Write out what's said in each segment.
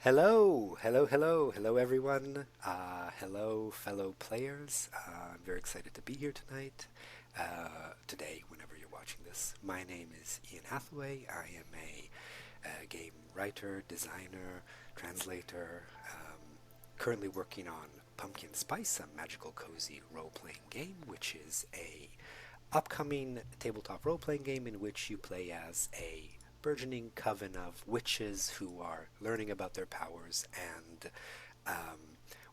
Hello everyone. Hello fellow players. I'm very excited to be here tonight. Today, whenever you're watching this, my name is Ian Hathaway. I am a game writer, designer, translator. Currently working on Pumpkin Spice, a magical cozy role-playing game, which is a upcoming tabletop role-playing game in which you play as a burgeoning coven of witches who are learning about their powers and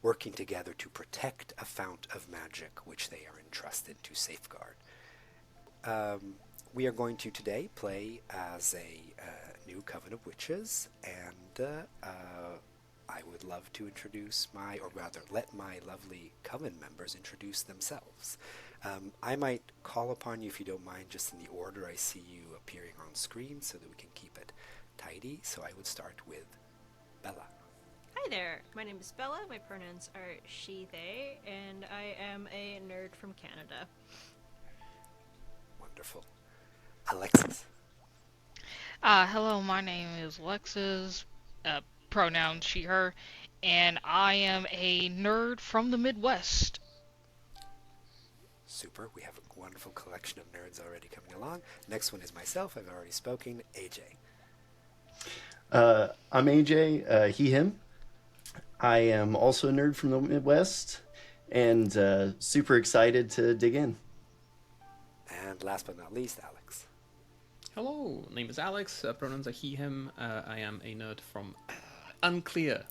working together to protect a fount of magic which they are entrusted to safeguard. We are going to today play as a new coven of witches, and I would love to introduce or rather let my lovely coven members introduce themselves. I might call upon you, if you don't mind, just in the order I see you appearing on screen so that we can keep it tidy. So I would start with Bella. Hi there, my name is Bella, my pronouns are she, they, and I am a nerd from Canada. Wonderful. Alexis. Hello, my name is Alexis, pronoun she, her, and I am a nerd from the Midwest. Super. We have a wonderful collection of nerds already coming along. Next one is myself. I've already spoken. AJ. I'm AJ, he, him. I am also a nerd from the Midwest and super excited to dig in. And last but not least, Alex. Hello, name is Alex, pronouns are he, him. I am a nerd from unclear.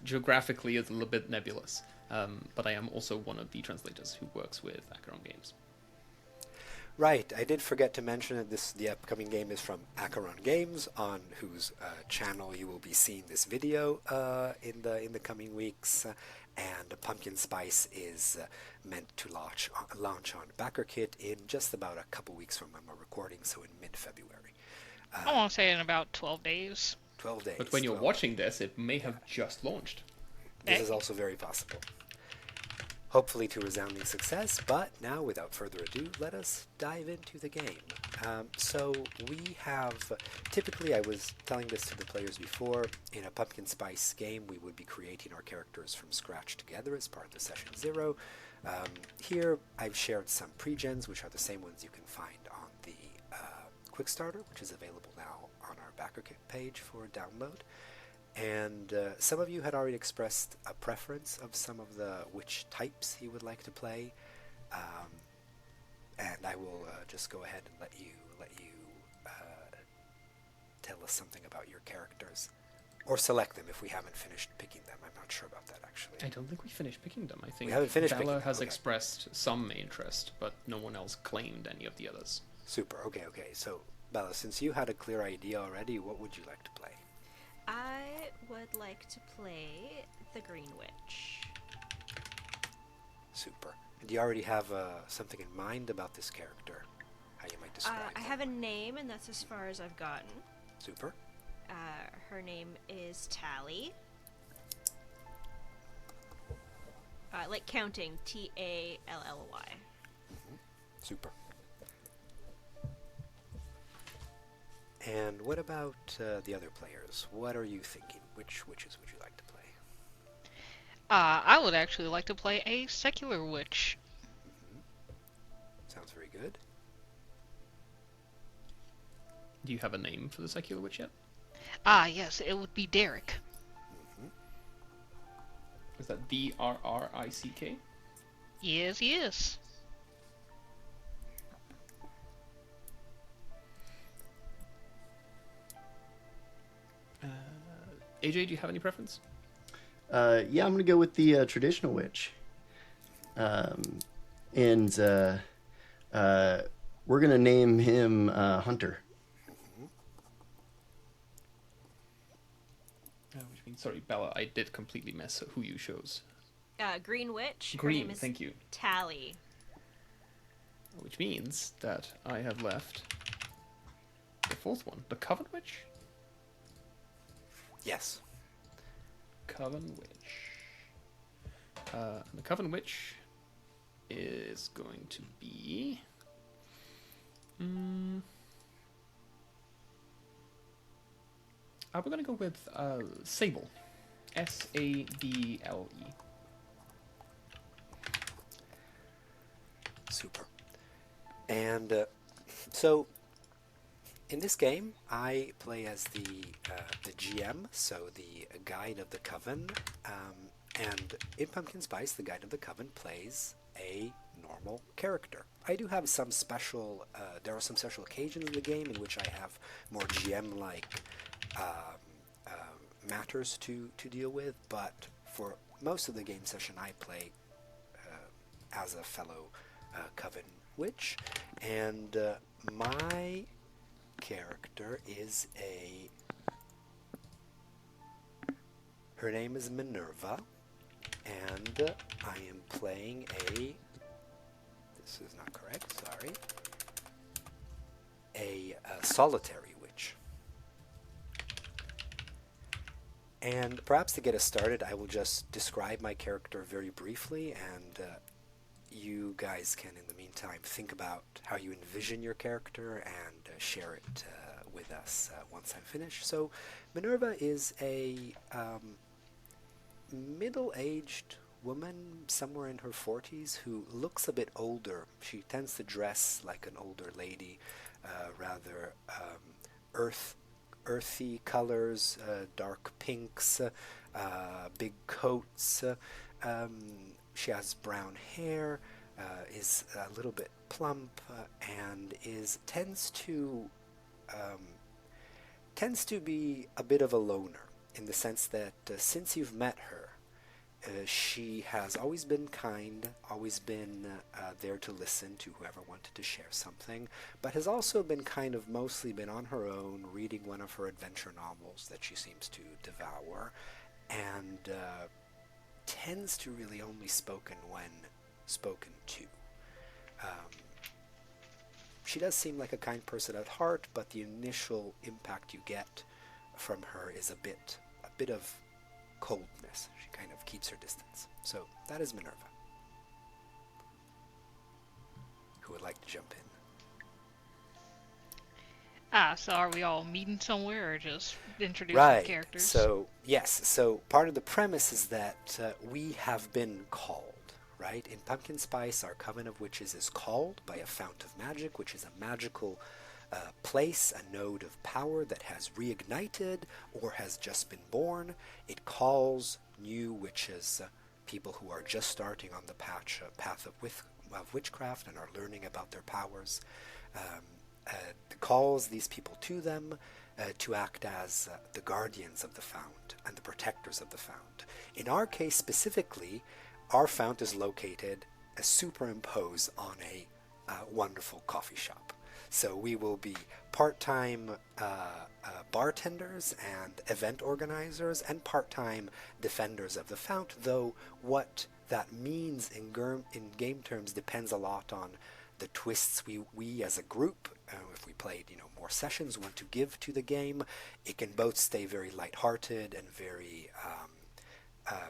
Geographically, it's a little bit nebulous. But I am also one of the translators who works with Acheron Games. Right, I did forget to mention that the upcoming game is from Acheron Games, on whose channel you will be seeing this video in the coming weeks. And Pumpkin Spice is meant to launch on BackerKit in just about a couple weeks from when we're recording, so in mid-February. I want to say in about 12 days. 12 days. But when you're watching this, it may have just launched. This is also very possible. Hopefully to resounding success, but now, without further ado, let us dive into the game. So we have, typically I was telling this to the players before, in a Pumpkin Spice game we would be creating our characters from scratch together as part of the Session 0. Here I've shared some pre-gens, which are the same ones you can find on the Quick Starter, which is available now on our BackerKit page for download. And some of you had already expressed a preference of some of the which types you would like to play, and I will just go ahead and let you tell us something about your characters, or select them if we haven't finished picking them. I'm not sure about that actually. I don't think we finished picking them. I think we haven't finished Bella picking has them. Okay. expressed some interest, but no one else claimed any of the others. Super. Okay. So Bella, since you had a clear idea already, what would you like to play? I would like to play the Green Witch. Super. And do you already have something in mind about this character? How you might describe I them? have a name, and that's as far as I've gotten. Super. Her name is Tally. Like counting, Tally. Super. And what about the other players? What are you thinking? Which witches would you like to play? I would actually like to play a secular witch. Sounds very good. Do you have a name for the secular witch yet? Yes, it would be Derek. Is that Drrick? Yes, yes. AJ, do you have any preference? Yeah, I'm going to go with the traditional witch. And we're going to name him Hunter. Which means, sorry, Bella, I did completely miss who you chose. Green Witch. Her Green, name is thank you. Tally. Which means that I have left the fourth one, the Coven Witch? Yes. Coven Witch. And the Coven Witch is going to be... we're going to go with Sable. Sadle. Super. And so in this game, I play as the GM, so the Guide of the Coven, and in Pumpkin Spice, the Guide of the Coven plays a normal character. I do have some special, there are some special occasions in the game in which I have more GM-like matters to deal with, but for most of the game session, I play as a fellow Coven witch, and my character is her name is Minerva, and I am playing this is not correct, sorry, a solitary witch. And perhaps to get us started, I will just describe my character very briefly, and you guys can, in the meantime, think about how you envision your character and share it with us once I'm finished. So, Minerva is a middle-aged woman, somewhere in her 40s, who looks a bit older. She tends to dress like an older lady, rather earthy colors, dark pinks, big coats. She has brown hair, is a little bit plump, and tends to be a bit of a loner, in the sense that since you've met her, she has always been kind, always been there to listen to whoever wanted to share something, but has also been kind of mostly been on her own, reading one of her adventure novels that she seems to devour, and tends to really only spoken when spoken to. She does seem like a kind person at heart, but the initial impact you get from her is a bit of coldness. She kind of keeps her distance. So that is Minerva. Who would like to jump in? So are we all meeting somewhere or just introducing Right. characters? So, yes. So part of the premise is that we have been called, right? In Pumpkin Spice, our Coven of Witches is called by a Fount of Magic, which is a magical place, a node of power that has reignited or has just been born. It calls new witches, people who are just starting on the path of witchcraft and are learning about their powers. Calls these people to them to act as the guardians of the fount and the protectors of the fount. In our case specifically, our fount is located superimposed on a wonderful coffee shop. So we will be part-time bartenders and event organizers and part-time defenders of the fount, though what that means in game terms depends a lot on the twists we as a group, if we played more sessions, want to give to the game. It can both stay very lighthearted and very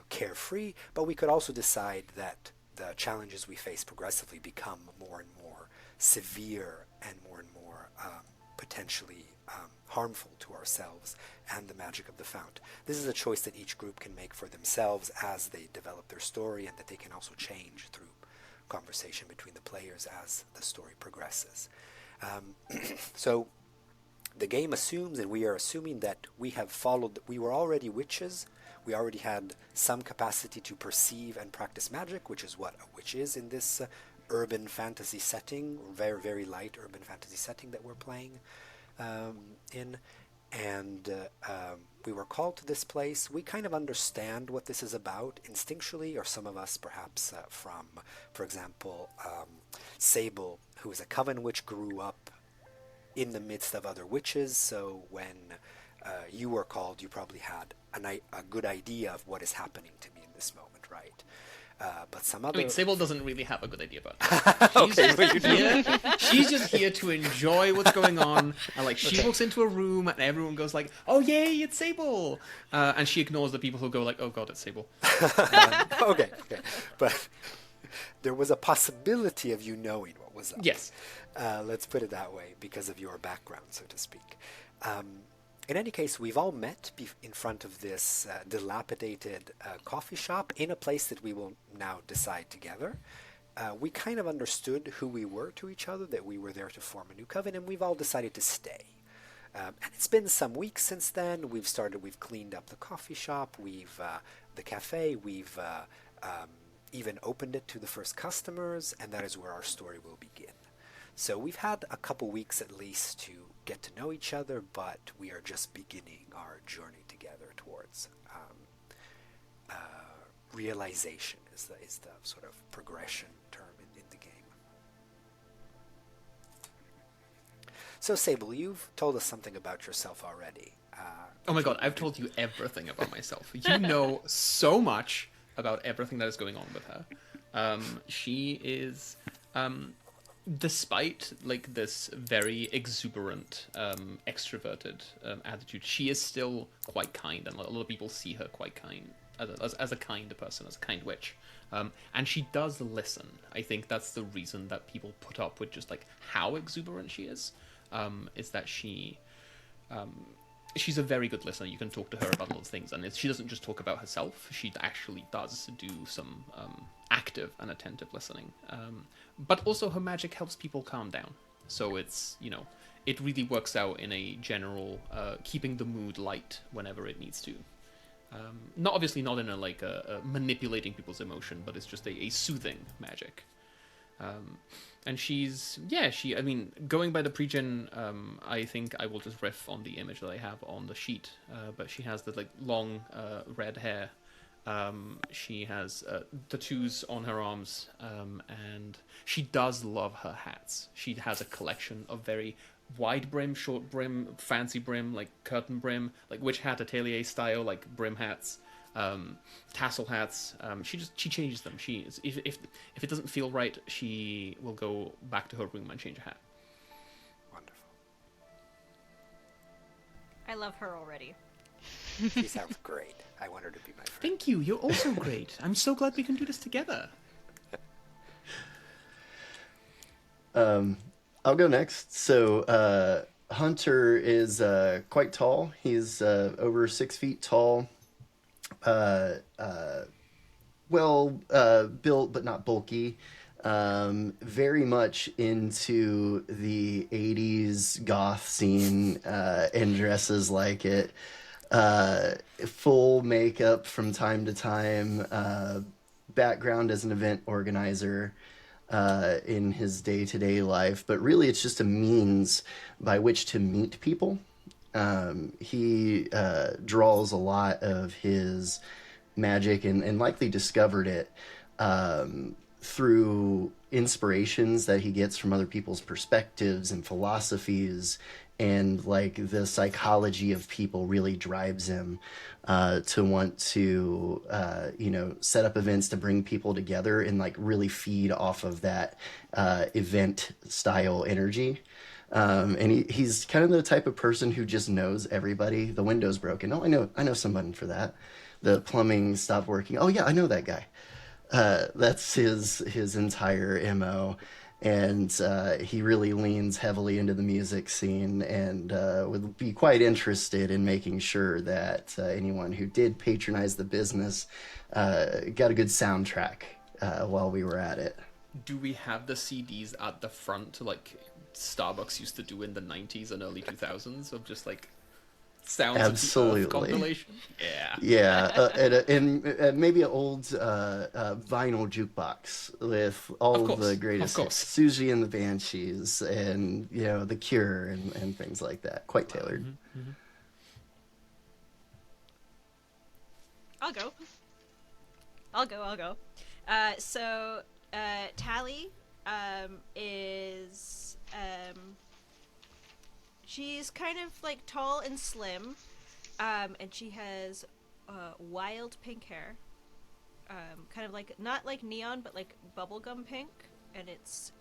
carefree, but we could also decide that the challenges we face progressively become more and more severe and more potentially harmful to ourselves and the magic of the fount. This is a choice that each group can make for themselves as they develop their story, and that they can also change through conversation between the players as the story progresses. So the game assumes, and we are assuming, that we were already witches. We already had some capacity to perceive and practice magic, which is what a witch is in this urban fantasy setting, very, very light urban fantasy setting that we're playing in. And we were called to this place. We kind of understand what this is about instinctually, or some of us perhaps from, for example, Sable, who is a coven witch, grew up in the midst of other witches, so when you were called, you probably had a good idea of what is happening to me in this moment, right? But some other... Sable doesn't really have a good idea about that. She's just here to enjoy what's going on. And she walks into a room and everyone goes like, "Oh yay, it's Sable!" And she ignores the people who go like, "Oh god, it's Sable." Okay. But there was a possibility of you knowing what was up. Yes. Let's put it that way, because of your background, so to speak. In any case, we've all met in front of this dilapidated coffee shop in a place that we will now decide together. We kind of understood who we were to each other, that we were there to form a new coven, and we've all decided to stay. And it's been some weeks since then. We've cleaned up the coffee shop, the cafe, we've even opened it to the first customers, and that is where our story will begin. So we've had a couple weeks at least to get to know each other, but we are just beginning our journey together towards realization is the sort of progression term in the game. So Sable, you've told us something about yourself already. Oh my god, I've told you everything about myself. You know so much about everything that is going on with her. She is, despite like this very exuberant, extroverted attitude, she is still quite kind, and a lot of people see her quite kind as a kind person, as a kind witch. And she does listen. I think that's the reason that people put up with just like how exuberant she is that she's a very good listener. You can talk to her about lots of things, and she doesn't just talk about herself. She actually does do some active and attentive listening. But also her magic helps people calm down. So it's, it really works out in a general keeping the mood light whenever it needs to. Not in a manipulating people's emotion, but it's just a soothing magic. And going by the pre-gen, I think I will just riff on the image that I have on the sheet. But she has the long red hair. She has tattoos on her arms, and she does love her hats. She has a collection of very wide brim, short brim, fancy brim, like curtain brim, like witch hat atelier style, like brim hats. Tassel hats. She changes them. If it doesn't feel right, she will go back to her room and change a hat. Wonderful. I love her already. She sounds great. I want her to be my friend. Thank you. You're also great. I'm so glad we can do this together. I'll go next. So Hunter is quite tall. He's over 6 feet tall. Built but not bulky. Very much into the 80s goth scene and dresses like it. Full makeup from time to time. Background as an event organizer in his day-to-day life. But really it's just a means by which to meet people. He draws a lot of his magic and likely discovered it through inspirations that he gets from other people's perspectives and philosophies, and like the psychology of people really drives him to want to set up events to bring people together and like really feed off of that event style energy. And he's kind of the type of person who just knows everybody. The window's broken. Oh, I know someone for that. The plumbing stopped working. Oh yeah, I know that guy. That's his entire MO. And he really leans heavily into the music scene and would be quite interested in making sure that anyone who did patronize the business got a good soundtrack while we were at it. Do we have the CDs at the front like Starbucks used to do in the 90s and early 2000s of just like sounds Absolutely. of the Earth compilation? And maybe an old vinyl jukebox with all of the greatest hits. Susie and the Banshees and The Cure and things like that. Quite tailored. Mm-hmm. I'll go. So Tally is she's kind of like tall and slim, and she has wild pink hair, kind of like not like neon but like bubblegum pink, and it's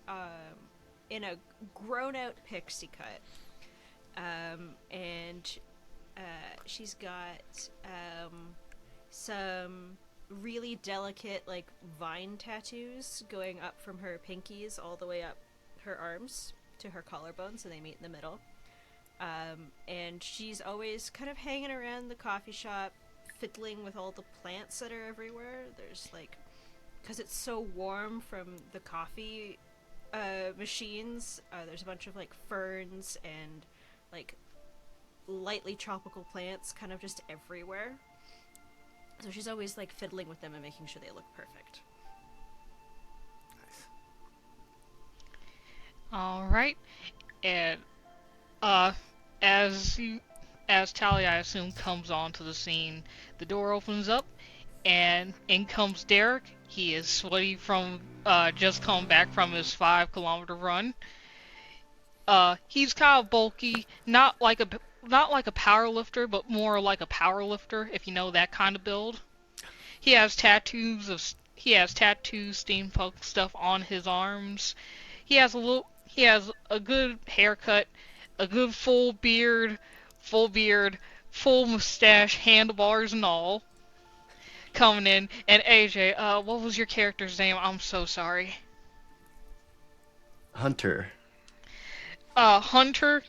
in a grown out pixie cut, and she's got some really delicate like vine tattoos going up from her pinkies all the way up her arms to her collarbone, so they meet in the middle. And she's always kind of hanging around the coffee shop, fiddling with all the plants that are everywhere. There's like, because it's so warm from the coffee machines, there's a bunch of like ferns and like lightly tropical plants kind of just everywhere. So she's always like fiddling with them and making sure they look perfect. Nice. All right, and uh, as Tally, I assume, comes onto the scene, the door opens up, and in comes Derek. He is sweaty from just come back from his 5 kilometer run. He's kind of bulky, not like a power lifter, but more like a power lifter, if you know that kind of build. He has tattoos, steampunk stuff on his arms. He has a good haircut, a good full beard, full mustache, handlebars and all, coming in. And AJ, what was your character's name? I'm so sorry. Hunter. Hunter.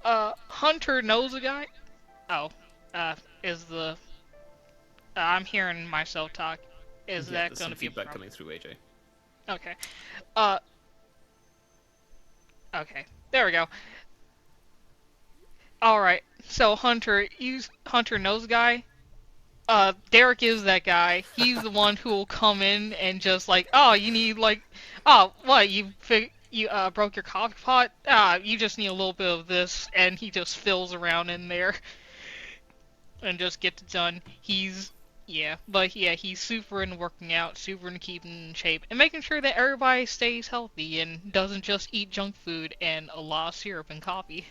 Hunter knows a guy. Oh, is the I'm hearing myself talk. Is Yeah, that there's going some to be a feedback problem? coming through, AJ. Okay. Uh, okay. There we go. All right. So Hunter knows a guy. Derek is that guy. He's the one who will come in and just like, oh, you need like, oh, what you broke your coffee pot? You just need a little bit of this, and he just fills around in there and just gets it done. He's super into working out, super into keeping in shape, and making sure that everybody stays healthy and doesn't just eat junk food and a lot of syrup and coffee.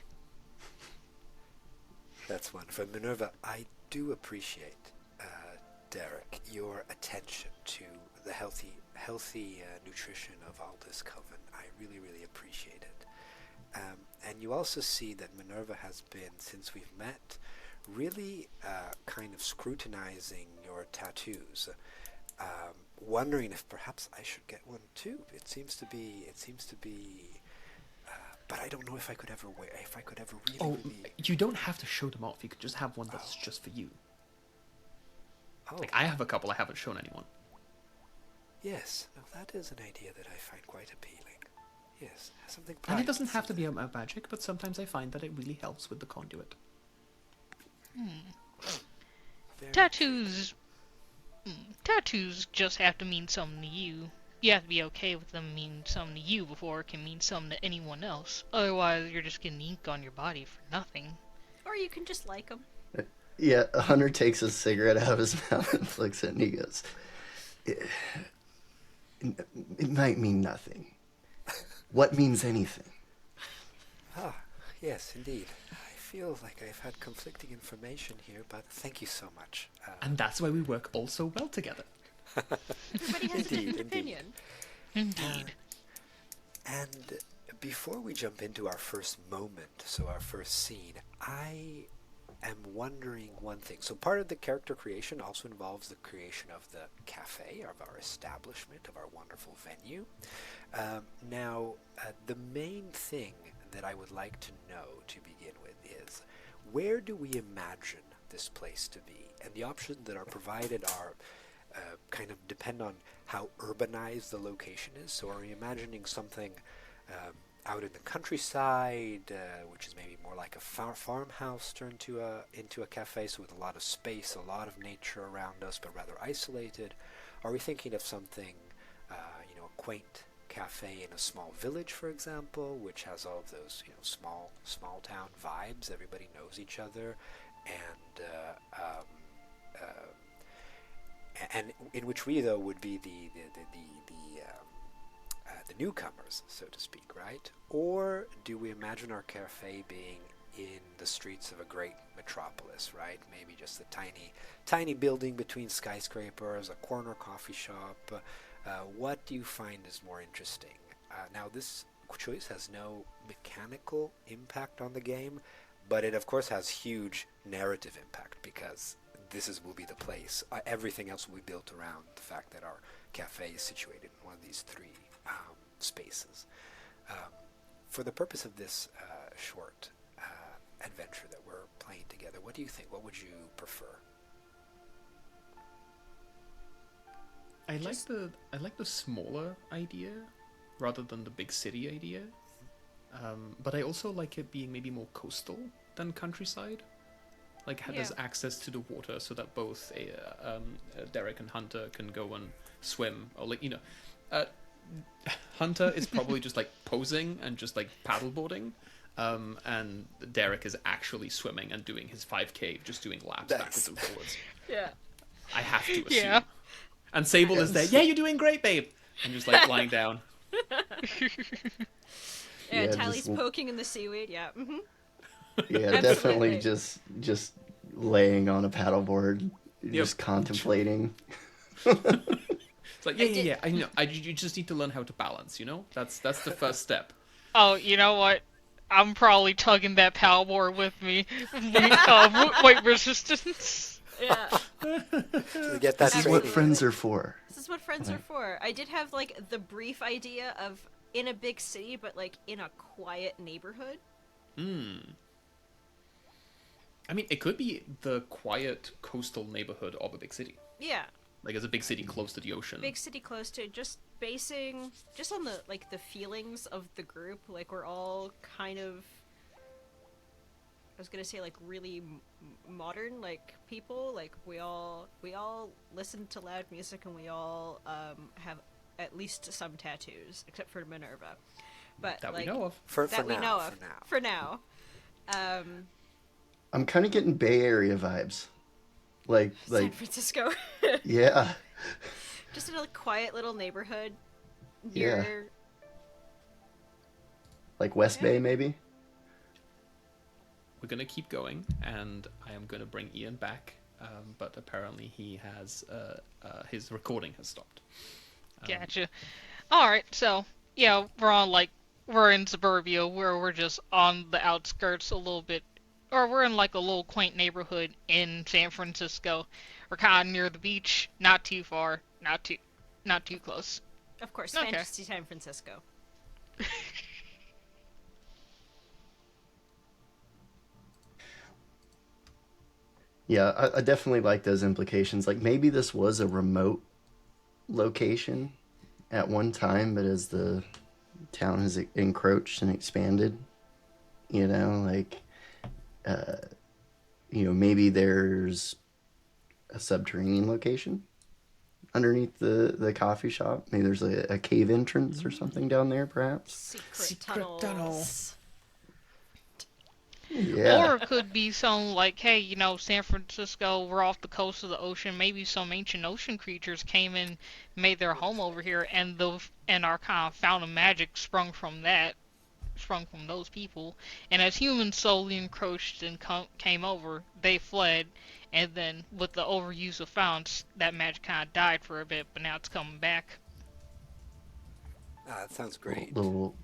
That's wonderful. Minerva, I do appreciate, Derek, your attention to the healthy nutrition of all this coven. I really, really appreciate it. And you also see that Minerva has been, since we've met, really kind of scrutinizing your tattoos, wondering if perhaps I should get one too. It seems to be, but I don't know if I could ever really, Oh, really. you don't have to show them off. You could just have one that's just for you. Oh, Like, I have a couple I haven't shown anyone. yes. Now that is an idea that I find quite appealing. Yes, something. And private, it doesn't have to be something- a magic, but sometimes I find that it really helps with the conduit. very Tattoos, tattoos just have to mean something to you. You have to be okay with them meaning something to you before it can mean something to anyone else. Otherwise, you're just getting ink on your body for nothing. Or you can just like them. Yeah, Hunter takes a cigarette out of his mouth and flicks it, and he goes, it might mean nothing. What means anything? Ah, yes, indeed. I feel like I've had conflicting information here, but thank you so much. And that's why we work all so well together. Everybody has a Indeed, different indeed. opinion. Indeed. And before we jump into our first moment, so our first scene, I am wondering one thing. So part of the character creation also involves the creation of the cafe, of our establishment, of our wonderful venue. Now, the main thing that I would like to know to begin with is, where do we imagine this place to be? And the options that are provided are kind of depend on how urbanized the location is. So are we imagining something out in the countryside, which is maybe more like a farmhouse turned into a cafe, so with a lot of space, a lot of nature around us, but rather isolated? Are we thinking of something, a quaint cafe in a small village, for example, which has all of those, small town vibes? Everybody knows each other, and in which we though would be the newcomers, so to speak, right? Or do we imagine our cafe being in the streets of a great metropolis, right? Maybe just a tiny building between skyscrapers, a corner coffee shop. What do you find is more interesting? Now, this choice has no mechanical impact on the game, but it of course has huge narrative impact, because will be the place. Everything else will be built around the fact that our cafe is situated in one of these three spaces. For the purpose of this short adventure that we're playing together. What do you think? What would you prefer? I like the smaller idea rather than the big city idea. But I also like it being maybe more coastal than countryside. Like there's access to the water, so that both Derek and Hunter can go and swim, or Hunter is probably just like posing and just like paddleboarding, and Derek is actually swimming and doing his 5K, just doing laps backwards and forwards. Yeah. I have to assume. Yeah. And Sable is there. Yeah, you're doing great, babe. And just like lying down. Yeah, Tally's poking in the seaweed. Yeah. Mm-hmm. Yeah, definitely just laying on a paddleboard, just contemplating. It's like, yeah. I know. You just need to learn how to balance. That's the first step. Oh, you know what? I'm probably tugging that paddleboard with me. Weight resistance. Yeah. To get that This is what friends are for. This is what friends are for. I did have like the brief idea of in a big city, but like in a quiet neighborhood. I mean, it could be the quiet coastal neighborhood of a big city. Yeah. Like it's a big city close to the ocean. Big city close to just basing just on the like the feelings of the group. Like we're all kind of, I was gonna say like really modern like people. Like we all listen to loud music and we all have at least some tattoos, except for Minerva. But that like, we know of. For now. I'm kind of getting Bay Area vibes. Like San Francisco. Yeah. Just in a quiet little neighborhood. Yeah. Like West Bay, maybe? We're going to keep going, and I am going to bring Ian back, but apparently he has, his recording has stopped. Gotcha. Alright, so, yeah, we're in suburbia, where we're just on the outskirts a little bit, or we're in like a little quaint neighborhood in San Francisco. We're kind of near the beach, not too far, not too close. Of course, Okay. Fantasy San Francisco. Yeah, I definitely like those implications. Like maybe this was a remote location at one time, but as the town has encroached and expanded, maybe there's a subterranean location underneath the coffee shop. Maybe there's a cave entrance or something down there, perhaps. Secret tunnels. Yeah. Or it could be something like, hey, San Francisco, we're off the coast of the ocean. Maybe some ancient ocean creatures came in, made their home over here, and our kind of Fount of Magic sprung from those people. And as humans slowly encroached and came over, they fled. And then with the overuse of founts, that magic kind of died for a bit, but now it's coming back. That sounds great. Little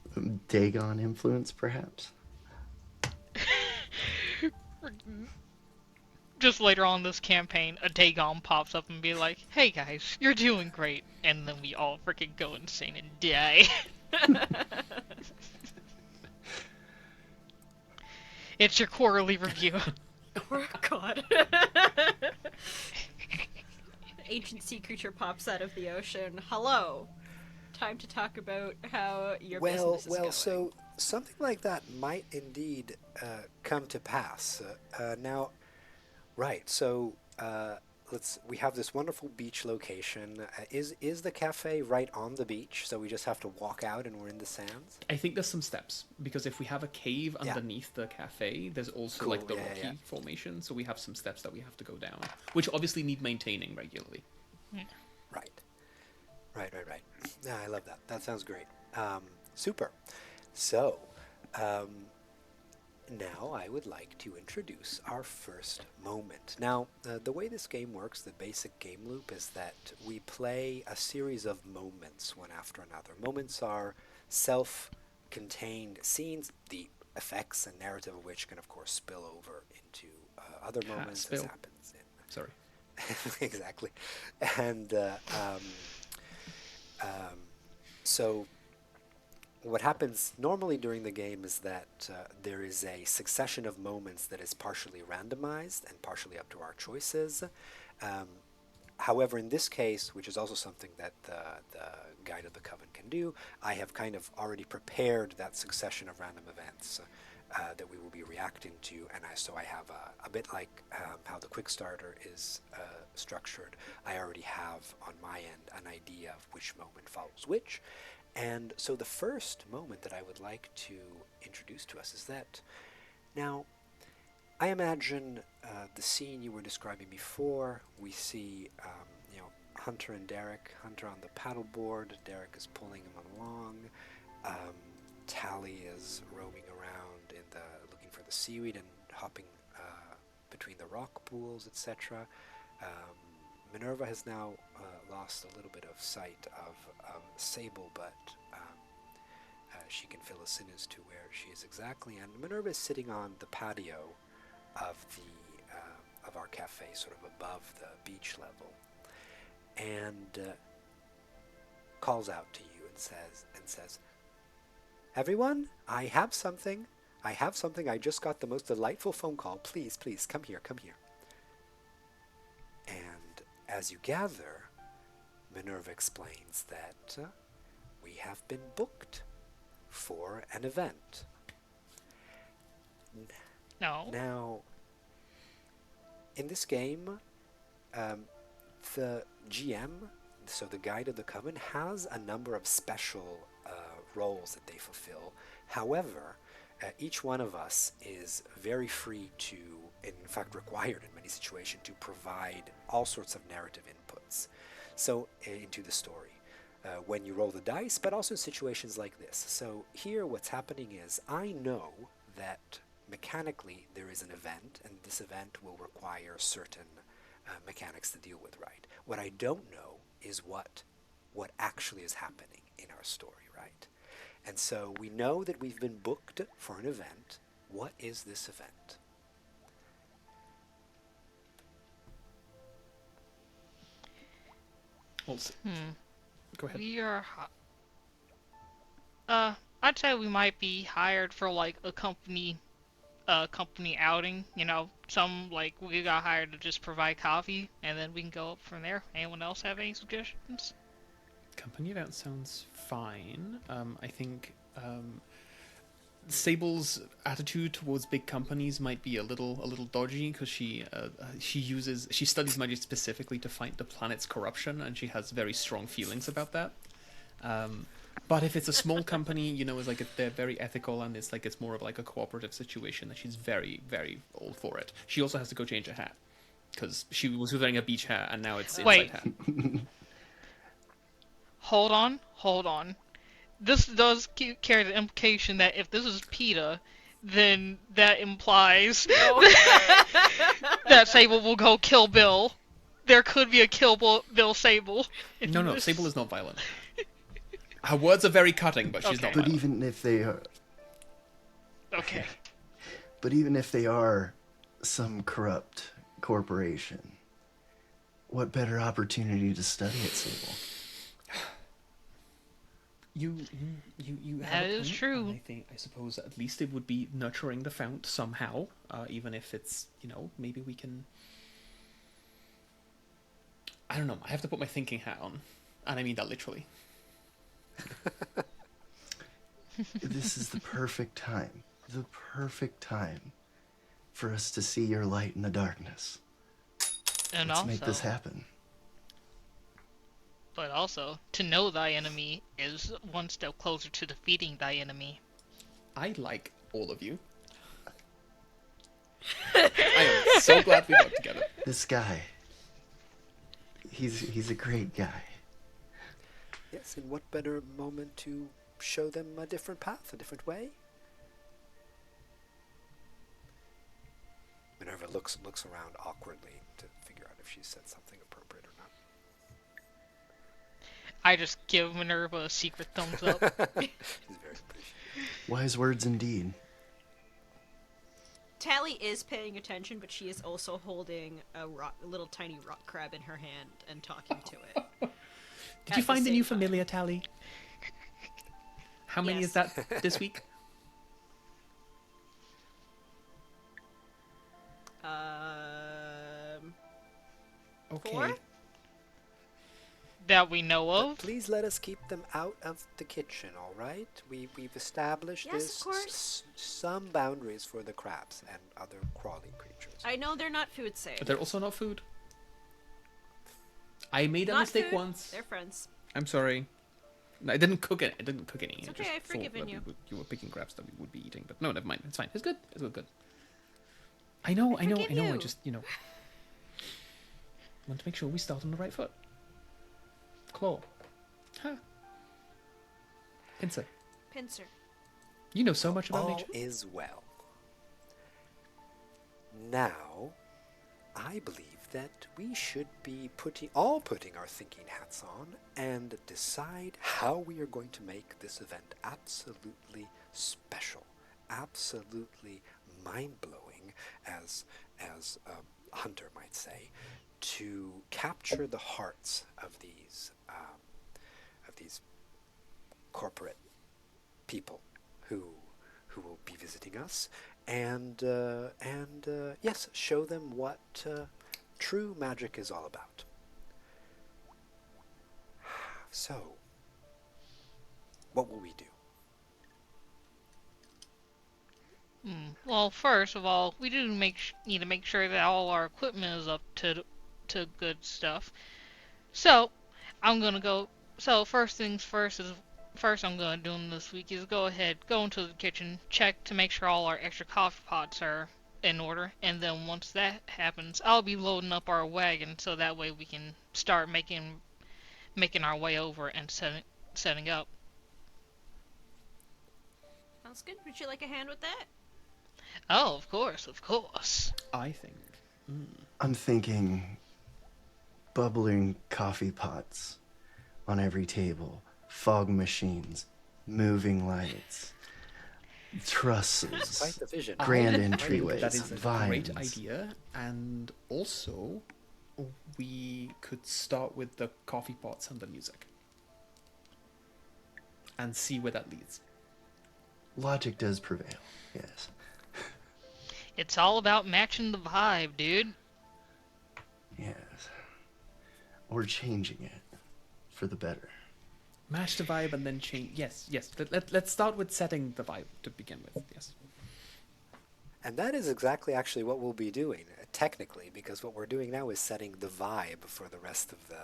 Dagon influence, perhaps. Just later on this campaign, a Dagon pops up and be like, hey guys, you're doing great. And then we all freaking go insane and die. It's your quarterly review. Oh god. Ancient sea creature pops out of the ocean. Hello. Time to talk about how your business is going. So something like that might indeed come to pass. Now, right, so we have this wonderful beach location. Is the cafe right on the beach, so we just have to walk out and we're in the sands? I think there's some steps, because if we have a cave underneath the cafe, there's also like the rocky formation, so we have some steps that we have to go down, which obviously need maintaining regularly. Right. Yeah, I love that. That sounds great. Super. So, now I would like to introduce our first moment. Now, the way this game works, the basic game loop, is that we play a series of moments one after another. Moments are self-contained scenes, the effects and narrative of which can, of course, spill over into other moments, as happens in... Sorry. Exactly. And so what happens normally during the game is that there is a succession of moments that is partially randomized and partially up to our choices. Um, However, in this case, which is also something that the Guide of the Coven can do, I have kind of already prepared that succession of random events that we will be reacting to, and so I have a bit like how the quick starter is structured. I already have on my end an idea of which moment follows which, and so the first moment that I would like to introduce to us is that now. I imagine the scene you were describing before. We see, Hunter and Derek. Hunter on the paddleboard. Derek is pulling him along. Tally is roaming around looking for the seaweed and hopping between the rock pools, etc. Minerva has now lost a little bit of sight of Sable, but she can fill us in as to where she is exactly. And Minerva is sitting on the patio of our cafe, sort of above the beach level, and calls out to you and says, "Everyone, I have something. I just got the most delightful phone call. Please, come here. And as you gather, Minerva explains that we have been booked for an event. No. Now, in this game, the GM, so the Guide of the Coven, has a number of special roles that they fulfill. However, each one of us is very free to, in fact required in many situations, to provide all sorts of narrative inputs into the story. When you roll the dice, but also in situations like this. So here what's happening is I know that mechanically there is an event, and this event will require certain mechanics to deal with, right? What I don't know is what actually is happening in our story, right? And so we know that we've been booked for an event. What is this event? Well, go ahead. We are. I'd say we might be hired for like a company outing. Some like we got hired to just provide coffee, and then we can go up from there. Anyone else have any suggestions? Company event sounds fine. I think Sable's attitude towards big companies might be a little dodgy because she studies magic specifically to fight the planet's corruption, and she has very strong feelings about that. But if it's a small company, it's like they're very ethical, and it's more of like a cooperative situation, that she's very, very all for it. She also has to go change her hat because she was wearing a beach hat and now it's inside hat. Hold on. This does carry the implication that if this is PETA, then that implies that Sable will go kill Bill. There could be a kill Bill Sable. No, Sable is not violent. Her words are very cutting, but she's not But violent. even if they are... Okay. But even if they are some corrupt corporation, what better opportunity to study at Sable? You have That a is point, true. and I suppose at least it would be nurturing the Fount somehow, even if it's, maybe we can... I don't know, I have to put my thinking hat on, and I mean that literally. This is the perfect time for us to see your light in the darkness. And Let's also, make this happen. But also, to know thy enemy is one step closer to defeating thy enemy. I like all of you. I am so glad we got together. This guy, he's a great guy. Yes, and what better moment to show them a different path, a different way? Minerva looks around awkwardly to figure out if she said something appropriate or not. I just give Minerva a secret thumbs up. She's very appreciative. Wise words indeed. Tally is paying attention, but she is also holding a little tiny rock crab in her hand and talking to it. Did you find a new familiar, Tally? How many is Yes. that this week? Okay. 4? That we know But of. please let us keep them out of the kitchen, all right? We've established Yes, this of course. some boundaries for the crabs and other crawling creatures. I know they're not food safe. But they're also not food. I made a Not mistake food. once. They're friends. I'm sorry. No, I didn't cook it. I didn't cook any. It's I okay, just I've thought forgiven that you. you were picking crabs that we would be eating, but no, never mind. It's fine. It's good. It's good. I know. I forgive know. I you. just want to make sure we start on the right foot. Claw. Huh. Pincer. Pincer. You know so much about All nature. is well. Now, I believe that we should be putting our thinking hats on and decide how we are going to make this event absolutely special, absolutely mind-blowing, as Hunter might say, to capture the hearts of these corporate people who will be visiting us, and yes, show them what true magic is all about. So, what will we do? Well, first of all, we do need to make sure that all our equipment is up to good stuff. So, I'm gonna go. So first things first is first I'm gonna do this week is go into the kitchen, check to make sure all our extra coffee pots are in order, and then once that happens, I'll be loading up our wagon so that way we can start making our way over and setting up. Sounds good. Would you like a hand with that? Oh, of course, of course. I think. I'm thinking bubbling coffee pots on every table, fog machines, moving lights, Quite trusses, the vision. grand I think entryways, that is a vines. great idea, and also we could start with the coffee pots and the music, and see where that leads. Logic does prevail, yes. It's all about matching the vibe, dude. Yes. Or changing it for the better. Match the vibe and then change. Yes. Let's start with setting the vibe to begin with. Yes. And that is exactly actually what we'll be doing, technically, because what we're doing now is setting the vibe for the rest of the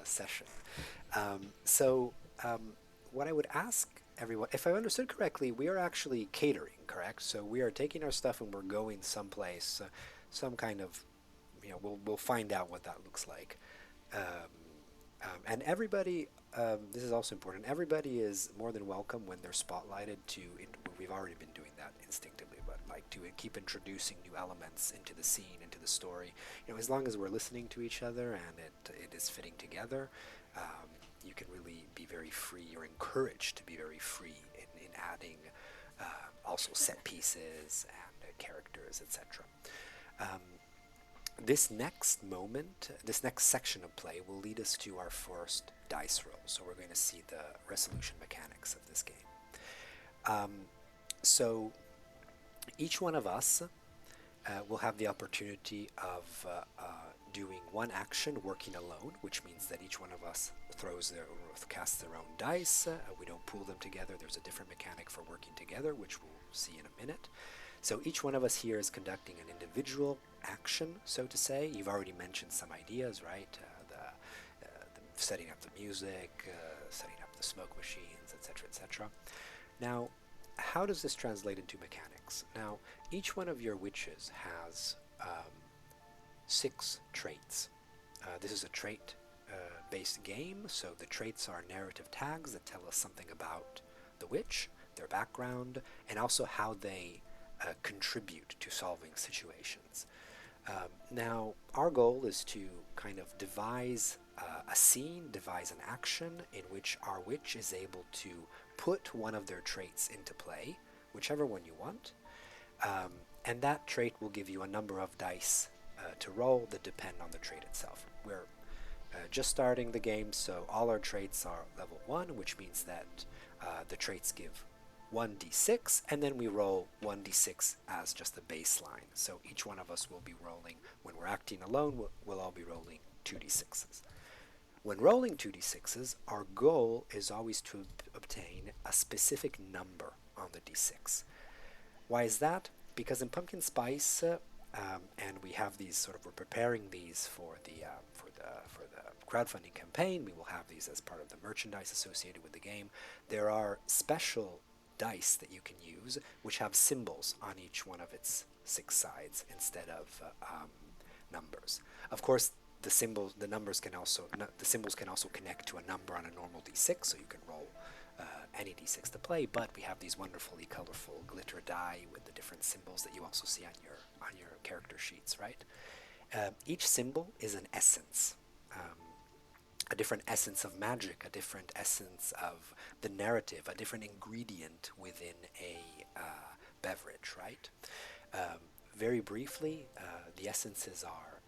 session. What I would ask everyone, if I understood correctly, we are actually catering, correct? So we are taking our stuff and we're going someplace, some kind of, we'll find out what that looks like. And everybody, this is also important, everybody is more than welcome when they're spotlighted we've already been doing that instinctively, but like to keep introducing new elements into the scene, into the story. As long as we're listening to each other and it is fitting together, you can really be very free. You're encouraged to be very free in adding also set pieces and characters, etc. This next section of play will lead us to our first dice roll. So we're going to see the resolution mechanics of this game. So each one of us will have the opportunity of doing one action working alone, which means that each one of us casts their own dice. We don't pool them together. There's a different mechanic for working together, which we'll see in a minute. So each one of us here is conducting an individual action, so to say. You've already mentioned some ideas, right? The setting up the music, setting up the smoke machines, etc., etc. Now, how does this translate into mechanics? Now, each one of your witches has 6 traits. This is a trait-based game, so the traits are narrative tags that tell us something about the witch, their background, and also how they contribute to solving situations. Now, our goal is to kind of devise a scene, devise an action in which our witch is able to put one of their traits into play, whichever one you want, and that trait will give you a number of dice to roll that depend on the trait itself. We're just starting the game, so all our traits are level 1, which means that The traits give 1d6, and then we roll 1d6 as just a baseline. So each one of us will be rolling, when we're acting alone, we'll all be rolling 2d6s. When rolling 2d6s, our goal is always to obtain a specific number on the d6. Why is that? Because in Pumpkin Spice, and we have these we're preparing these for the crowdfunding campaign. We will have these as part of the merchandise associated with the game. There are special dice that you can use, which have symbols on each one of its 6 sides instead of numbers. Of course, the symbols can also connect to a number on a normal d6, so you can roll any d6 to play. But we have these wonderfully colorful glitter die with the different symbols that you also see on your character sheets, right? Each symbol is an essence. A different essence of magic, a different essence of the narrative, a different ingredient within a beverage, right? Very briefly, the essences are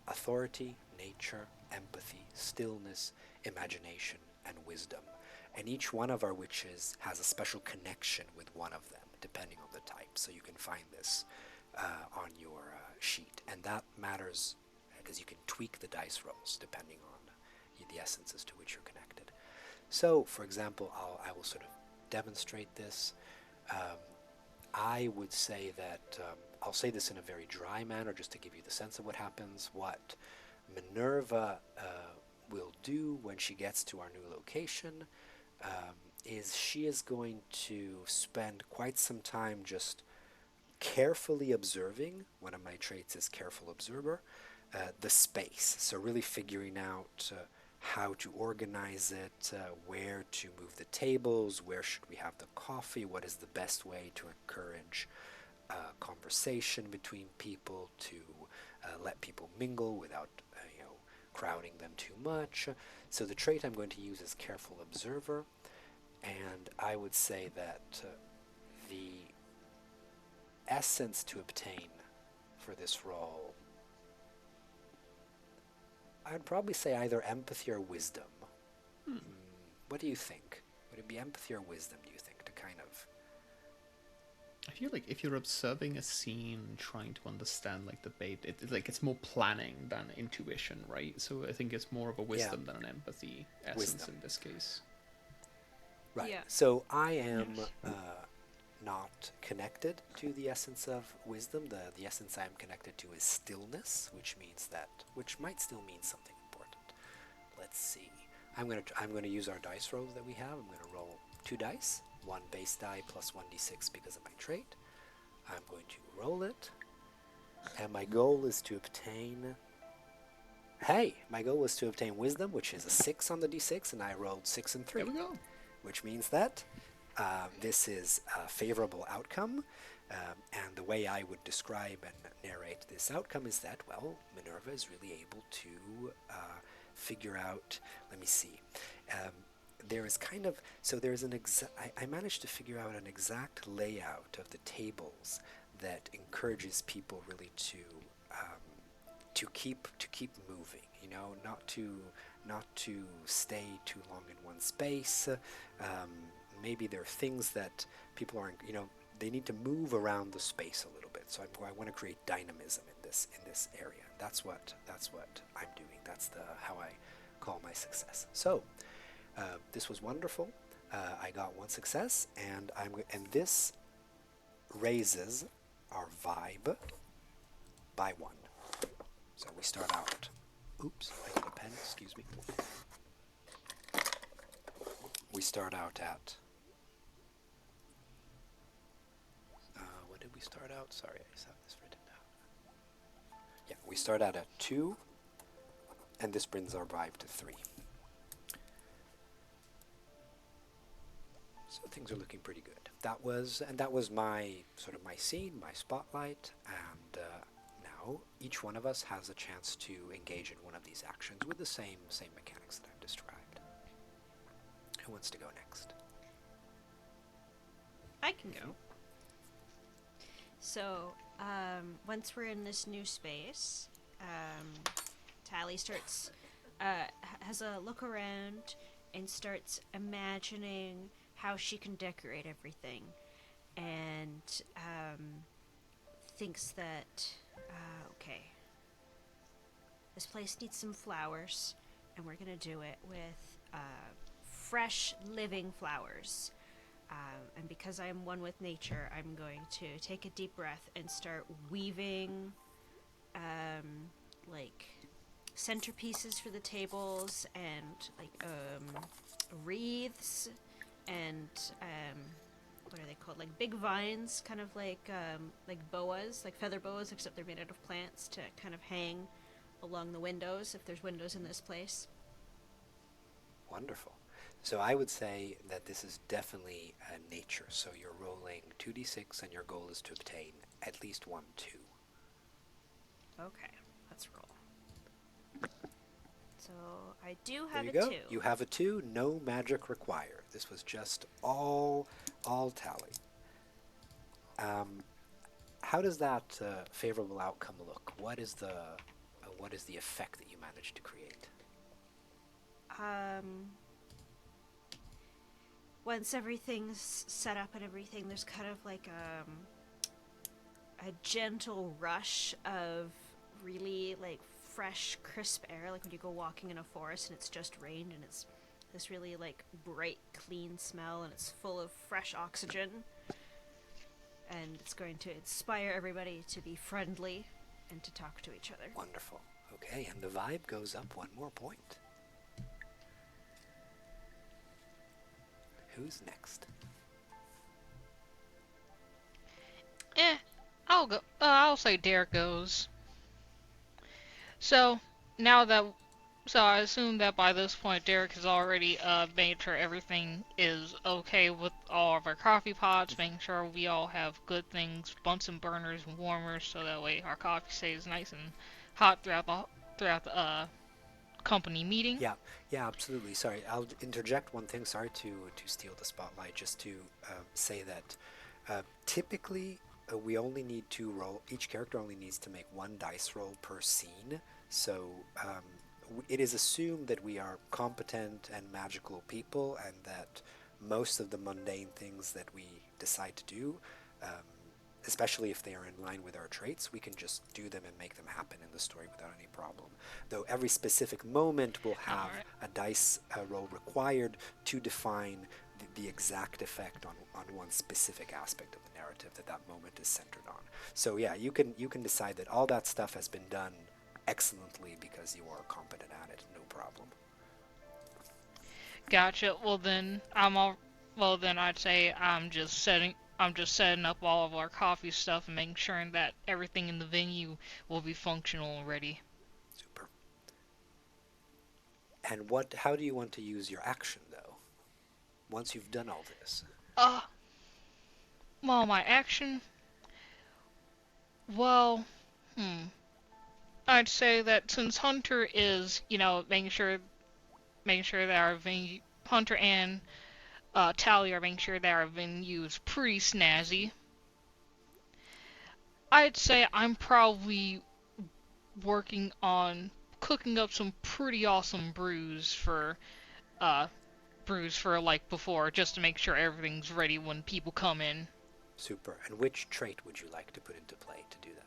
authority, nature, empathy, stillness, imagination, and wisdom. And each one of our witches has a special connection with one of them, depending on the type. So you can find this on your sheet. And that matters because you can tweak the dice rolls depending on the essences to which you're connected. So, for example, I will sort of demonstrate this. I would say that, I'll say this in a very dry manner just to give you the sense of what happens. What Minerva will do when she gets to our new location is she is going to spend quite some time just carefully observing. One of my traits is careful observer. The space, so really figuring out how to organize it, where to move the tables, where should we have the coffee, what is the best way to encourage conversation between people, to let people mingle without crowding them too much. So the trait I'm going to use is careful observer, and I would say that the essence to obtain for this role, I'd probably say either empathy or wisdom. What do you think? Would it be empathy or wisdom, do you think, to kind of... I feel like if you're observing a scene, trying to understand like the bait, it's more planning than intuition, right? So I think it's more of a wisdom than an empathy essence in this case. Right. Yeah. So I am not connected to the essence of wisdom. The essence I'm connected to is stillness, which might still mean something important. Let's see. I'm going to use our dice rolls that we have. I'm going to roll 2 dice, 1 base die plus 1d6 because of my trait. I'm going to roll it, and my goal is to obtain... my goal was to obtain wisdom, which is a 6 on the d6, and I rolled 6 and 3. There we go. Which means that this is a favorable outcome, and the way I would describe and narrate this outcome is that, well, Minerva is really able to figure out, let me see, there is kind of, so there's I managed to figure out an exact layout of the tables that encourages people really to keep moving, not to stay too long in one space. Maybe there are things that people aren't, they need to move around the space a little bit. So I want to create dynamism in this area. That's what I'm doing. That's how I call my success. So this was wonderful. I got 1 success, and this raises our vibe by 1. So we start out. Oops, I got a pen. Excuse me. We start out at... what did we start out? Sorry, I just have this written down. Yeah, we start out at 2, and this brings our vibe to 3. So things are looking pretty good. That was my my scene, my spotlight, and now each one of us has a chance to engage in one of these actions with the same mechanics that I've described. Who wants to go next? I can go. So, once we're in this new space, Tally starts, has a look around and starts imagining how she can decorate everything, and thinks that okay, this place needs some flowers, and we're gonna do it with fresh, living flowers. And because I'm one with nature, I'm going to take a deep breath and start weaving like centerpieces for the tables and like wreaths and what are they called? Like big vines, kind of like boas, like feather boas, except they're made out of plants to kind of hang along the windows if there's windows in this place. Wonderful. So I would say that this is definitely nature. So you're rolling 2d6 and your goal is to obtain at least 1, 2. Okay, let's roll. So I do There have you a go. 2. You have a 2, no magic required. This was just all tally. How does that favorable outcome look? What is the effect that you managed to create? Once everything's set up and everything, there's kind of like a gentle rush of really like fresh, crisp air, like when you go walking in a forest and it's just rained and it's this really like bright, clean smell and it's full of fresh oxygen. And it's going to inspire everybody to be friendly and to talk to each other. Wonderful. Okay, and the vibe goes up 1 more point. Who's next? I'll go. I'll say Derek goes. So now that, so I assume that by this point Derek has already made sure everything is okay with all of our coffee pots, making sure we all have good things, Bunsen burners and warmers, so that way our coffee stays nice and hot throughout the company meeting. Yeah, absolutely. Sorry, I'll interject one thing. Sorry to steal the spotlight. Just to say that typically we only need to roll. Each character only needs to make 1 dice roll per scene. So it is assumed that we are competent and magical people, and that most of the mundane things that we decide to do, especially if they are in line with our traits, we can just do them and make them happen in the story without any problem. Though every specific moment will have a dice roll required to define the exact effect on one specific aspect of the narrative that moment is centered on. So yeah, you can decide that all that stuff has been done excellently because you are competent at it, no problem. Gotcha. Well then I'd say I'm just setting up all of our coffee stuff and making sure that everything in the venue will be functional and ready. Super. And how do you want to use your action though? Once you've done all this. Well, my action. Well, I'd say that since Hunter is, making sure that our venue, Hunter and Tally are making sure that our venue is pretty snazzy. I'd say I'm probably working on cooking up some pretty awesome brews for like before, just to make sure everything's ready when people come in. Super. And which trait would you like to put into play to do that?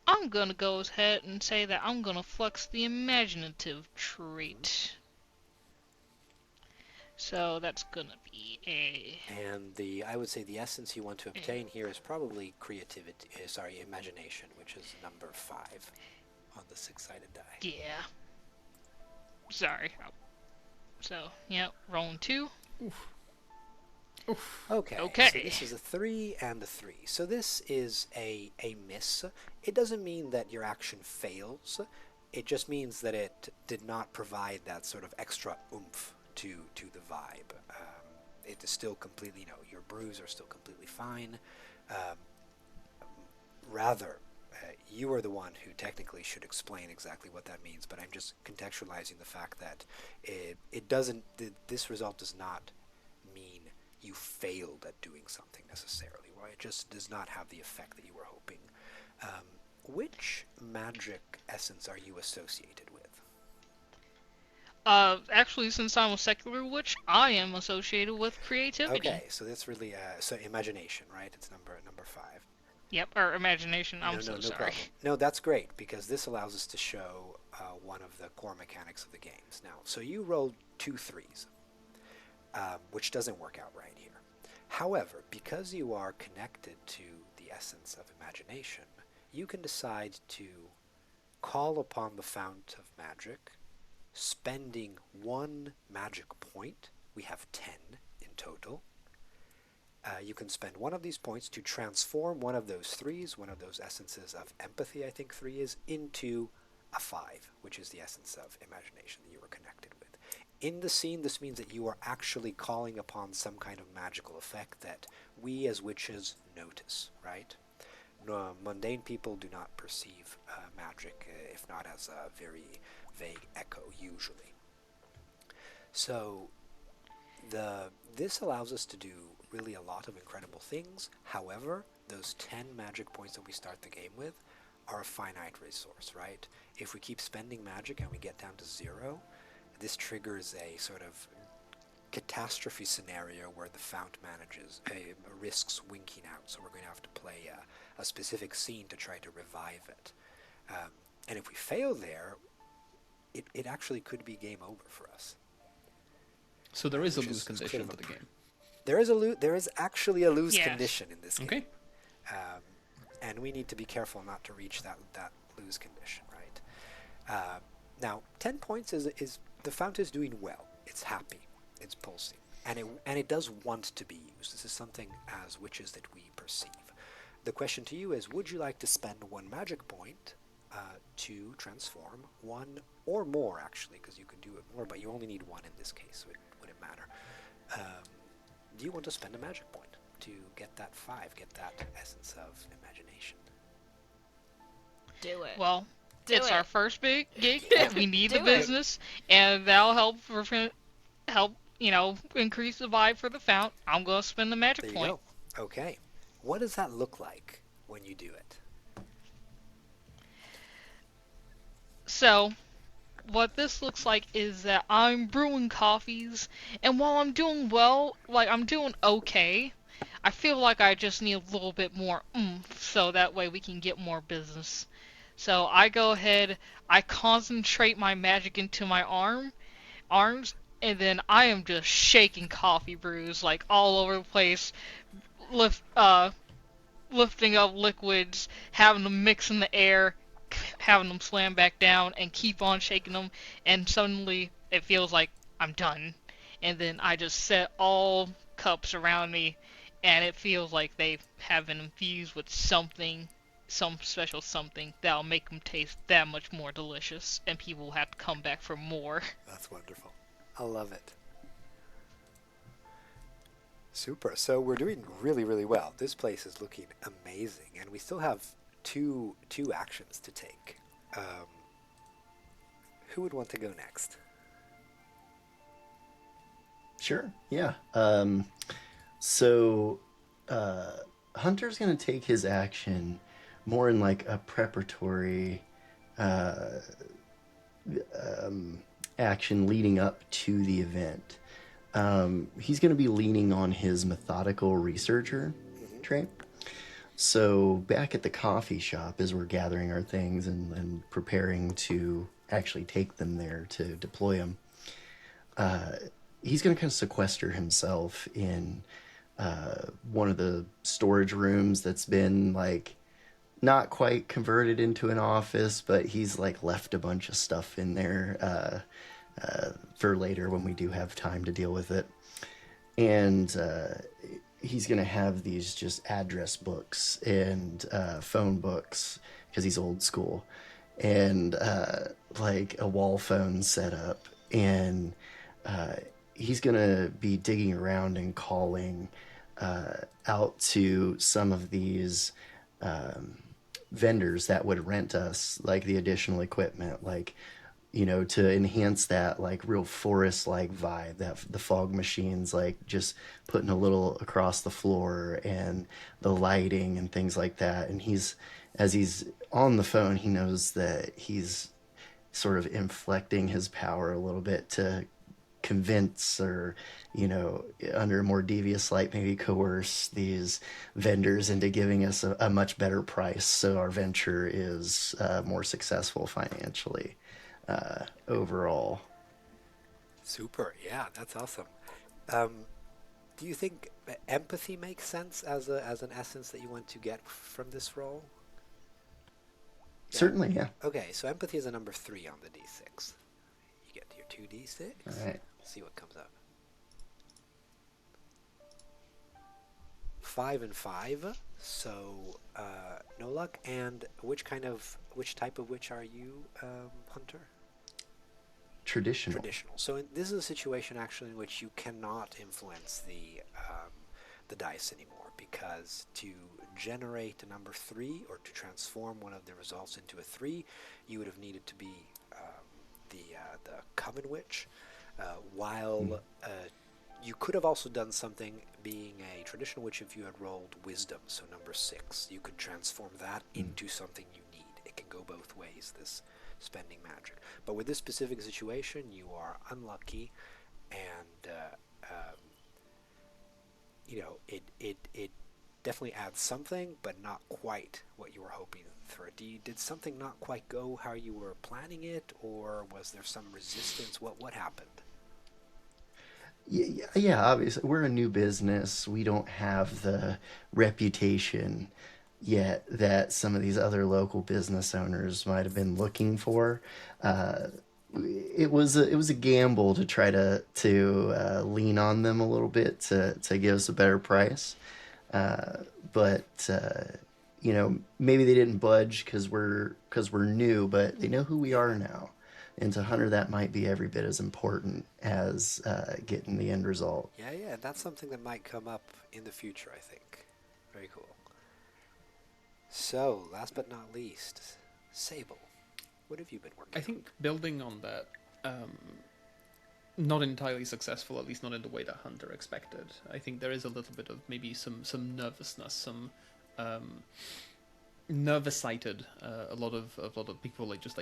I'm gonna go ahead and say that I'm gonna flex the imaginative trait. So that's gonna be a... And I would say the essence you want to obtain here is probably imagination, which is number 5 on the 6-sided die. Yeah. Sorry. So, yeah, rolling 2. Oof. Okay. So this is a 3 and a 3. So this is a miss. It doesn't mean that your action fails. It just means that it did not provide that sort of extra oomph to the vibe. It is still completely, your brews are still completely fine. Rather, you are the one who technically should explain exactly what that means, but I'm just contextualizing the fact that this result does not mean you failed at doing something necessarily, right? It just does not have the effect that you were hoping. Which magic essence are you associated with? Actually, since I'm a secular witch, I am associated with creativity. Okay, so that's really so imagination, right? It's number 5. Yep, or imagination. I'm No, so no, no sorry. problem. No, that's great because this allows us to show one of the core mechanics of the games. Now, so you rolled 2 3s, which doesn't work out right here. However, because you are connected to the essence of imagination, you can decide to call upon the Fount of Magic, spending 1 magic point. We have 10 in total. You can spend 1 of these points to transform one of those 3s, one of those essences of empathy, I think 3 is, into a 5, which is the essence of imagination that you were connected with. In the scene, this means that you are actually calling upon some kind of magical effect that we as witches notice, right? No, mundane people do not perceive magic, if not as a very vague echo, usually. So this allows us to do really a lot of incredible things. However, those 10 magic points that we start the game with are a finite resource, right? If we keep spending magic and we get down to 0, this triggers a sort of catastrophe scenario where the fount risks winking out, so we're going to have to play a specific scene to try to revive it. And if we fail there, it actually could be game over for us. So there is a Which lose is condition sort of to the game. There is actually a lose Yes. condition in this game. Okay. And we need to be careful not to reach that lose condition, right? Now, 10 points is the fount is doing well. It's happy. It's pulsing. And it does want to be used. This is something as witches that we perceive. The question to you is, would you like to spend 1 magic point to transform 1 or more, actually, because you can do it more, but you only need 1 in this case, so it wouldn't matter. Do you want to spend a magic point to get that 5, get that essence of imagination? Do it. Well, Do it's it. our first big gig. We need the Do it. business, and that'll help increase the vibe for the fount. I'm gonna spend the magic There you point. go. Okay. What does that look like when you do it? So, what this looks like is that I'm brewing coffees, and while I'm doing well, like I'm doing okay, I feel like I just need a little bit more oomph, so that way we can get more business. So I go ahead, I concentrate my magic into my arms, and then I am just shaking coffee brews like all over the place, lift, lifting up liquids, having them mix in the air, having them slam back down, and keep on shaking them, and suddenly it feels like I'm done. And then I just set all cups around me, and it feels like they have been infused with something, some special something that'll make them taste that much more delicious, and people will have to come back for more. That's wonderful. I love it. Super. So we're doing really, really well. This place is looking amazing, and we still have two actions to take. Who would want to go next? Sure. Yeah. So Hunter's gonna take his action more in like a preparatory action leading up to the event. He's gonna be leaning on his methodical researcher trait. So back at the coffee shop, as we're gathering our things and preparing to actually take them there to deploy them, he's going to kind of sequester himself in one of the storage rooms that's been like not quite converted into an office, but he's like left a bunch of stuff in there for later when we do have time to deal with it. And he's going to have these just address books and phone books because he's old school, and like a wall phone set up, and he's going to be digging around and calling out to some of these vendors that would rent us like the additional equipment, like, you know, to enhance that like real forest like vibe, that the fog machines, like just putting a little across the floor and the lighting and things like that. And as he's on the phone, he knows that he's sort of inflecting his power a little bit to convince, or under a more devious light, maybe coerce these vendors into giving us a much better price, so our venture is more successful financially overall. Super. Yeah, that's awesome. Um, do you think empathy makes sense as an essence that you want to get from this role? Yeah. Certainly, yeah. Okay, so empathy is a number 3 on the d6. You get your 2d6. All right. See what comes up. 5 and 5. So no luck. And which type of witch are you, Hunter? Traditional. Traditional. So this is a situation actually in which you cannot influence the dice anymore, because to generate a number 3 or to transform one of the results into a 3, you would have needed to be the coven witch. While you could have also done something being a traditional witch if you had rolled wisdom, so number 6. You could transform that into something you need. It can go both ways, this spending magic. But with this specific situation, you are unlucky, and it definitely adds something, but not quite what you were hoping for. Did something not quite go how you were planning it, or was there some resistance? What happened? Yeah, obviously we're a new business. We don't have the reputation yet that some of these other local business owners might have been looking for. Uh, it was a gamble to try to lean on them a little bit to give us a better price. Uh, but maybe they didn't budge because we're new, but they know who we are now. And to Hunter, that might be every bit as important as getting the end result. Yeah, that's something that might come up in the future, I think. Very cool. So, last but not least, Sable, what have you been working I on? think building on that, not entirely successful, at least not in the way that Hunter expected. I think there is a little bit of maybe some nervousness, some um, nervous-sighted. A lot of people just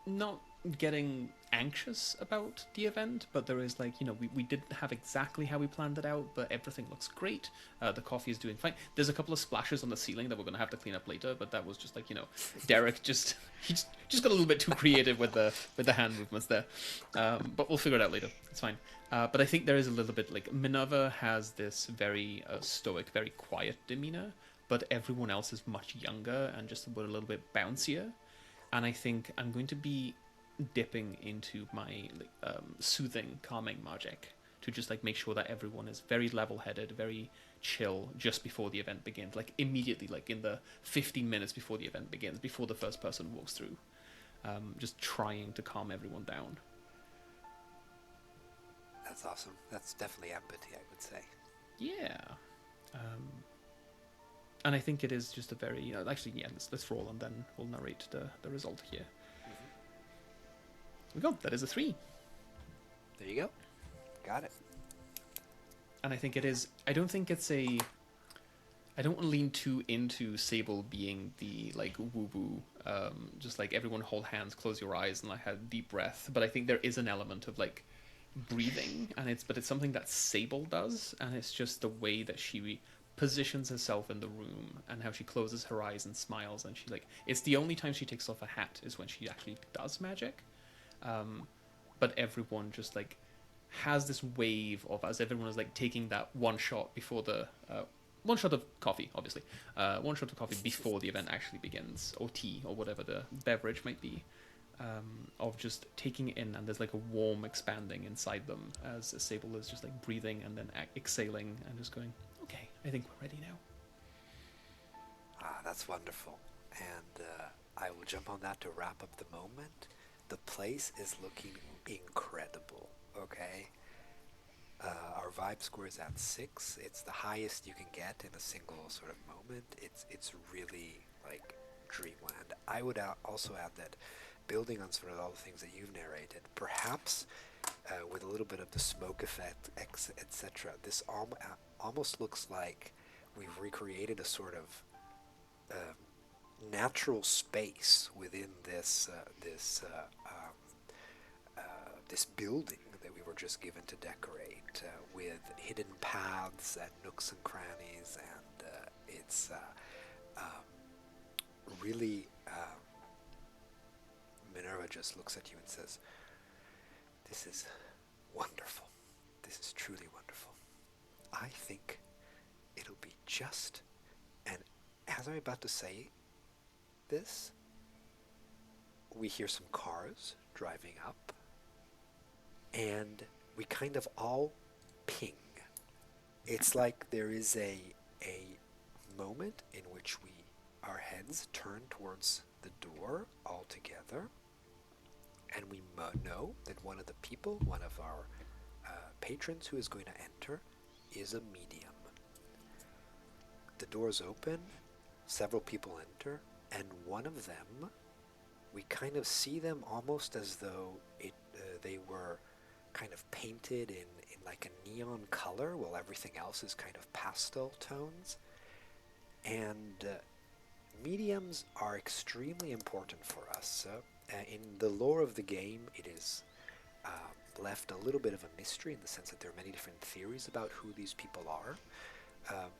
not getting anxious about the event, but there is we didn't have exactly how we planned it out, but everything looks great. The coffee is doing fine. There's a couple of splashes on the ceiling that we're gonna have to clean up later, but that was just Derek he just got a little bit too creative with the hand movements there. But we'll figure it out later. It's fine. But I think there is a little bit Minerva has this very stoic, very quiet demeanor, but everyone else is much younger and just a little bit bouncier. And I think I'm going to be dipping into my soothing, calming magic to just make sure that everyone is very level-headed, very chill just before the event begins, immediately, in the 15 minutes before the event begins, before the first person walks through, just trying to calm everyone down. That's awesome. That's definitely empathy, I would say. Yeah. And I think it is just a very, actually, yeah, let's roll and then we'll narrate the result here. Here we go. That is a 3. There you go. Got it. And I think it is, I don't want to lean too into Sable being the, woo-woo, just everyone hold hands, close your eyes, and have a deep breath. But I think there is an element of, breathing, but it's something that Sable does, and it's just the way that she positions herself in the room and how she closes her eyes and smiles, and she it's the only time she takes off a hat is when she actually does magic. But everyone just has this wave of, as everyone is taking that one shot before the one shot of coffee, obviously, one shot of coffee before the event actually begins, or tea, or whatever the beverage might be, of just taking it in, and there's a warm expanding inside them as Sable is just breathing and then exhaling and just going, okay, I think we're ready now. That's wonderful. And I will jump on that to wrap up the moment. The place is looking incredible, okay? Our vibe score is at 6. It's the highest you can get in a single sort of moment. It's really dreamland. I would also add that, building on sort of all the things that you've narrated, perhaps with a little bit of the smoke effect, etc., this almost looks like we've recreated a sort of natural space within this this building that we were just given to decorate with hidden paths and nooks and crannies, and it's really. Minerva just looks at you and says, "This is wonderful. This is truly wonderful. I think it'll be just." And as I'm about to say this, we hear some cars driving up, and we kind of all ping. It's like there is a moment in which our heads turn towards the door all together, and we know that one of the people, one of our patrons who is going to enter, is a medium. The doors open, several people enter, and one of them, we kind of see them almost as though they were kind of painted in like a neon color, while everything else is kind of pastel tones. And mediums are extremely important for us. In the lore of the game, it is left a little bit of a mystery in the sense that there are many different theories about who these people are.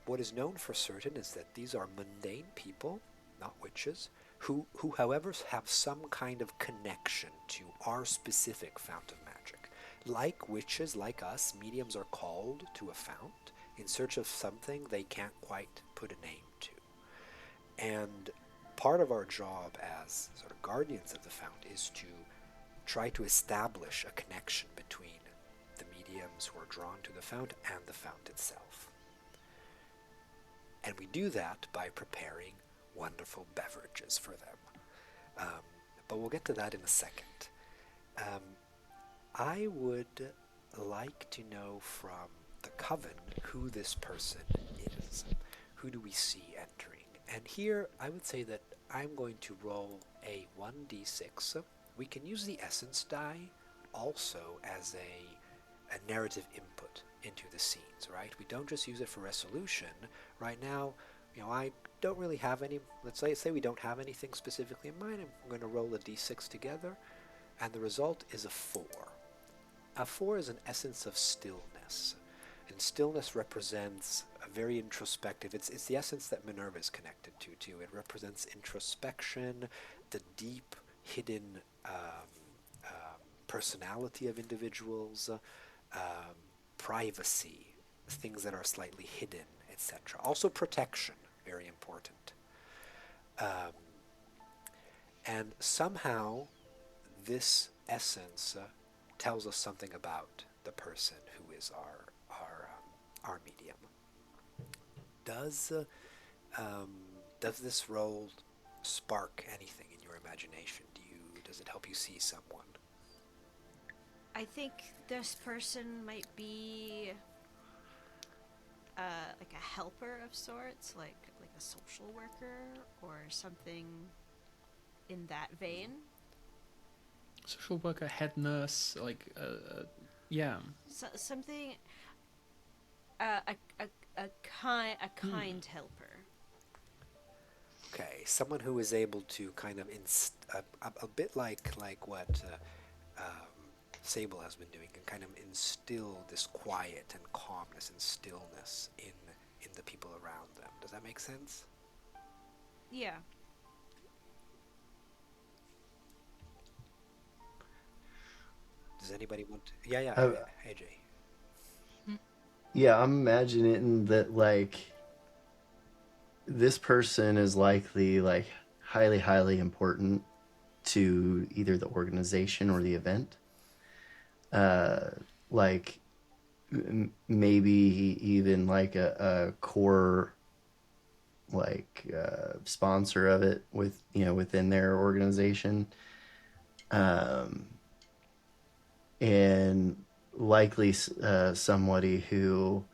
What is known for certain is that these are mundane people, not witches, who however have some kind of connection to our specific Fount of Magic. Like witches, like us, mediums are called to a fount in search of something they can't quite put a name to. And part of our job as sort of guardians of the fount is to try to establish a connection between the mediums who are drawn to the fount and the fount itself. And we do that by preparing wonderful beverages for them. But we'll get to that in a second. I would like to know from the coven who this person is. Who do we see entering? And here I would say that I'm going to roll a 1d6. We can use the essence die also as a narrative input into the scenes, right? We don't just use it for resolution. Right now, I don't really have any, let's say we don't have anything specifically in mind. I'm going to roll a d6 together, and the result is a 4. A 4 is an essence of stillness, and stillness represents a very introspective, it's the essence that Minerva is connected to too. It represents introspection, the deep, hidden personality of individuals, privacy, things that are slightly hidden, etc. Also protection, very important. And somehow this essence tells us something about the person who is our medium. Does this role spark anything in your imagination? Does it help you see someone? I think this person might be like a helper of sorts, like a social worker or something in that vein. Social worker, head nurse, yeah. So, something, a kind helper. Okay, someone who is able to kind of a bit like what Sable has been doing, and kind of instill this quiet and calmness and stillness in the people around them. Does that make sense? Yeah. Does anybody want to? Yeah, AJ. Yeah, I'm imagining that, like, this person is likely, like, highly, highly important to either the organization or the event. Maybe even, like, a core, like, sponsor of it within their organization. And likely somebody who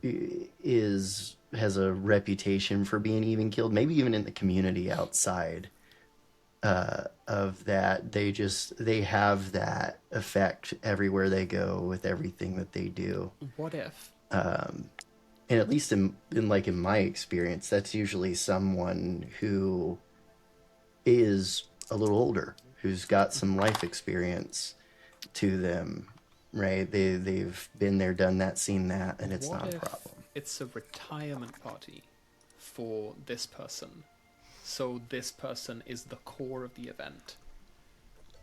has a reputation for being even killed, maybe even in the community outside of that. They have that effect everywhere they go with everything that they do. What if? And at least in my experience, that's usually someone who is a little older, who's got some life experience to them, right? They've been there, done that, seen that, and it's What not a if problem. it's a retirement party for this person? So this person is the core of the event.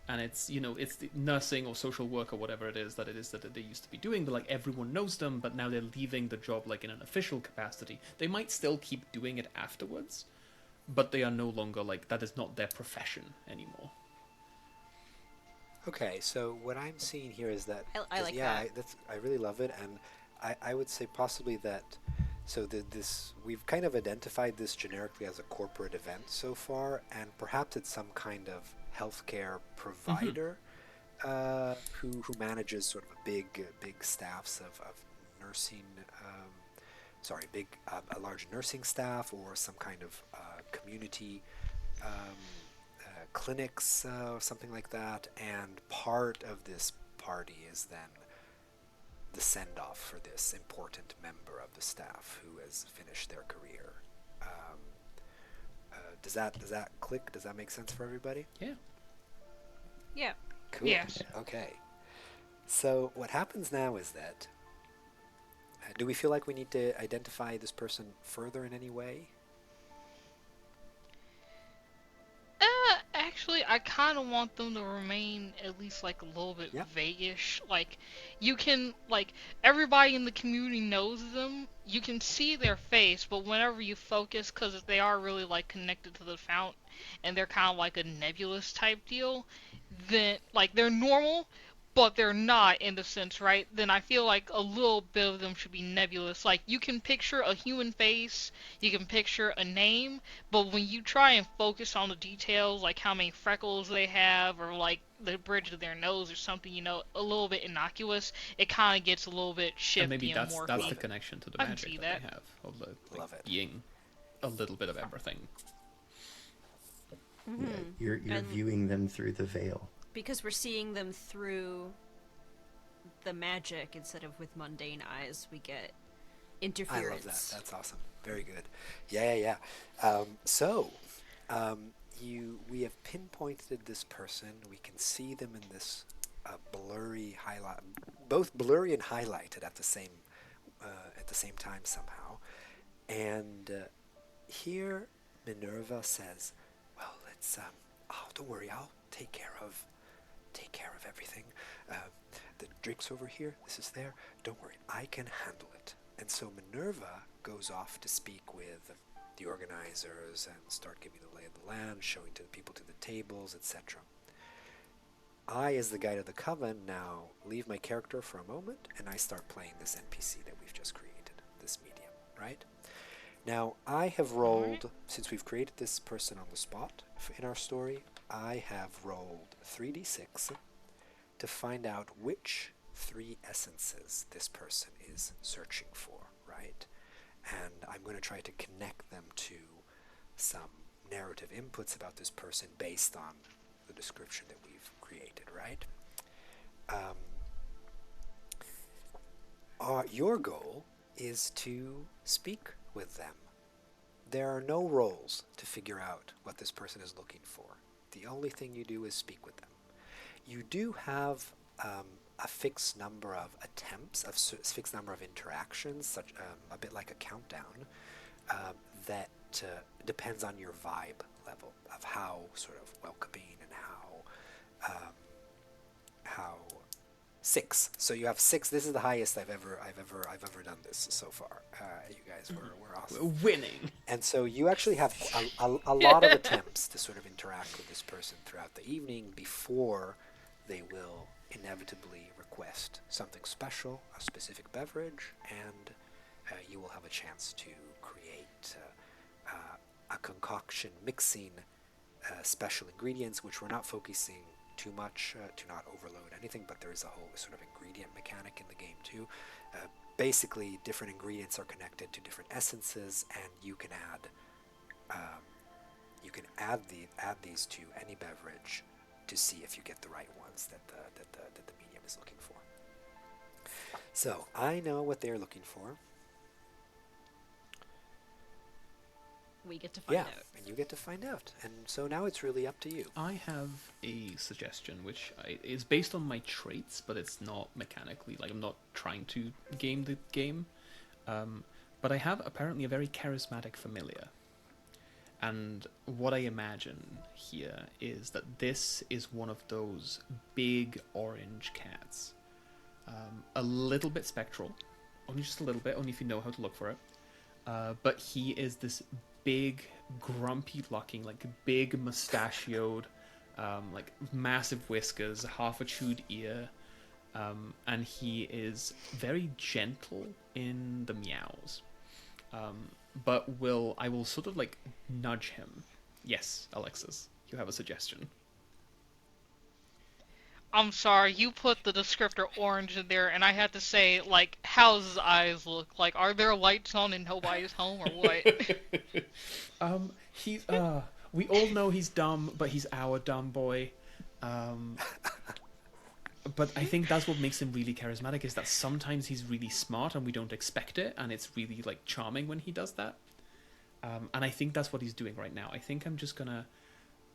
And it's, it's the nursing or social work or whatever it is that they used to be doing, but like everyone knows them, but now they're leaving the job like in an official capacity. They might still keep doing it afterwards, but they are no longer like, that is not their profession anymore. Okay, so what I'm seeing here is that I like yeah, that. I really love it, and I would say possibly that so this we've kind of identified this generically as a corporate event so far, and perhaps it's some kind of healthcare provider who manages sort of a big staffs of nursing. Sorry, a large nursing staff or some kind of community um, clinics or something like that. And part of this party is then the send-off for this important member of the staff who has finished their career. Um, does that click? Does that make sense for everybody? Yeah. Yeah. Cool. Yes. Okay. So what happens now is that do we feel like we need to identify this person further in any way? Actually, I kind of want them to remain at least like a little bit Yep. vaguish. Like, you can, like, everybody in the community knows them. You can see their face, but whenever you focus, because they are really like connected to the fount, and they're kind of like a nebulous type deal, then like they're normal, but they're not in the sense, right? Then I feel like a little bit of them should be nebulous. Like, you can picture a human face, you can picture a name, but when you try and focus on the details, like how many freckles they have, or like the bridge of their nose or something, a little bit innocuous, it kind of gets a little bit And shifty maybe and that's more. the connection to the I can magic see that that. they have of the Love it. being a little bit of everything. Mm-hmm. Yeah, you're And- viewing them through the veil. Because we're seeing them through the magic instead of with mundane eyes, we get interference. I love that. That's awesome. Very good. Yeah. We have pinpointed this person. We can see them in this blurry highlight, both blurry and highlighted at the same time somehow. And here Minerva says, "Well, let's. Oh, don't worry. I'll take care of everything. The drink's over here. This is there. Don't worry. I can handle it." And so Minerva goes off to speak with the organizers and start giving the lay of the land, showing to the people to the tables, etc. I, as the guide of the coven, now leave my character for a moment, and I start playing this NPC that we've just created, this medium, right? Now, I have rolled, since we've created this person on the spot in our story, I have rolled 3d6 to find out which 3 essences this person is searching for, right? And I'm going to try to connect them to some narrative inputs about this person based on the description that we've created, right? Your goal is to speak with them. There are no roles to figure out what this person is looking for. The only thing you do is speak with them. You do have a fixed number of attempts, a fixed number of interactions, such a bit like a countdown, that depends on your vibe level of how sort of welcoming and how 6. So you have 6. This is the highest I've ever done this so far. You guys were awesome. We're winning. And so you actually have a lot of attempts to sort of interact with this person throughout the evening before they will inevitably request something special, a specific beverage, and you will have a chance to create a concoction mixing special ingredients, which we're not focusing too much to not overload anything, but there is a whole sort of ingredient mechanic in the game too. Basically, different ingredients are connected to different essences, and you can add these to any beverage to see if you get the right ones that the medium is looking for. So I know what they're looking for. we get to find Yeah, out. and you get to find out. And so now it's really up to you. I have a suggestion, which is based on my traits, but it's not mechanically. Like, I'm not trying to game the game. But I have apparently a very charismatic familiar. And what I imagine here is that this is one of those big orange cats. A little bit spectral. Only just a little bit, only if you know how to look for it. But he is this big, grumpy-looking, like big mustachioed, like massive whiskers, half a chewed ear, and he is very gentle in the meows. But I will sort of like nudge him. Yes, Alexis, you have a suggestion. I'm sorry, you put the descriptor orange in there, and I had to say, like, how's his eyes look? Like, are there lights on and nobody's home, or what? He's we all know he's dumb, but he's our dumb boy. But I think that's what makes him really charismatic, is that sometimes he's really smart and we don't expect it, and it's really like charming when he does that. And I think that's what he's doing right now. I think I'm just gonna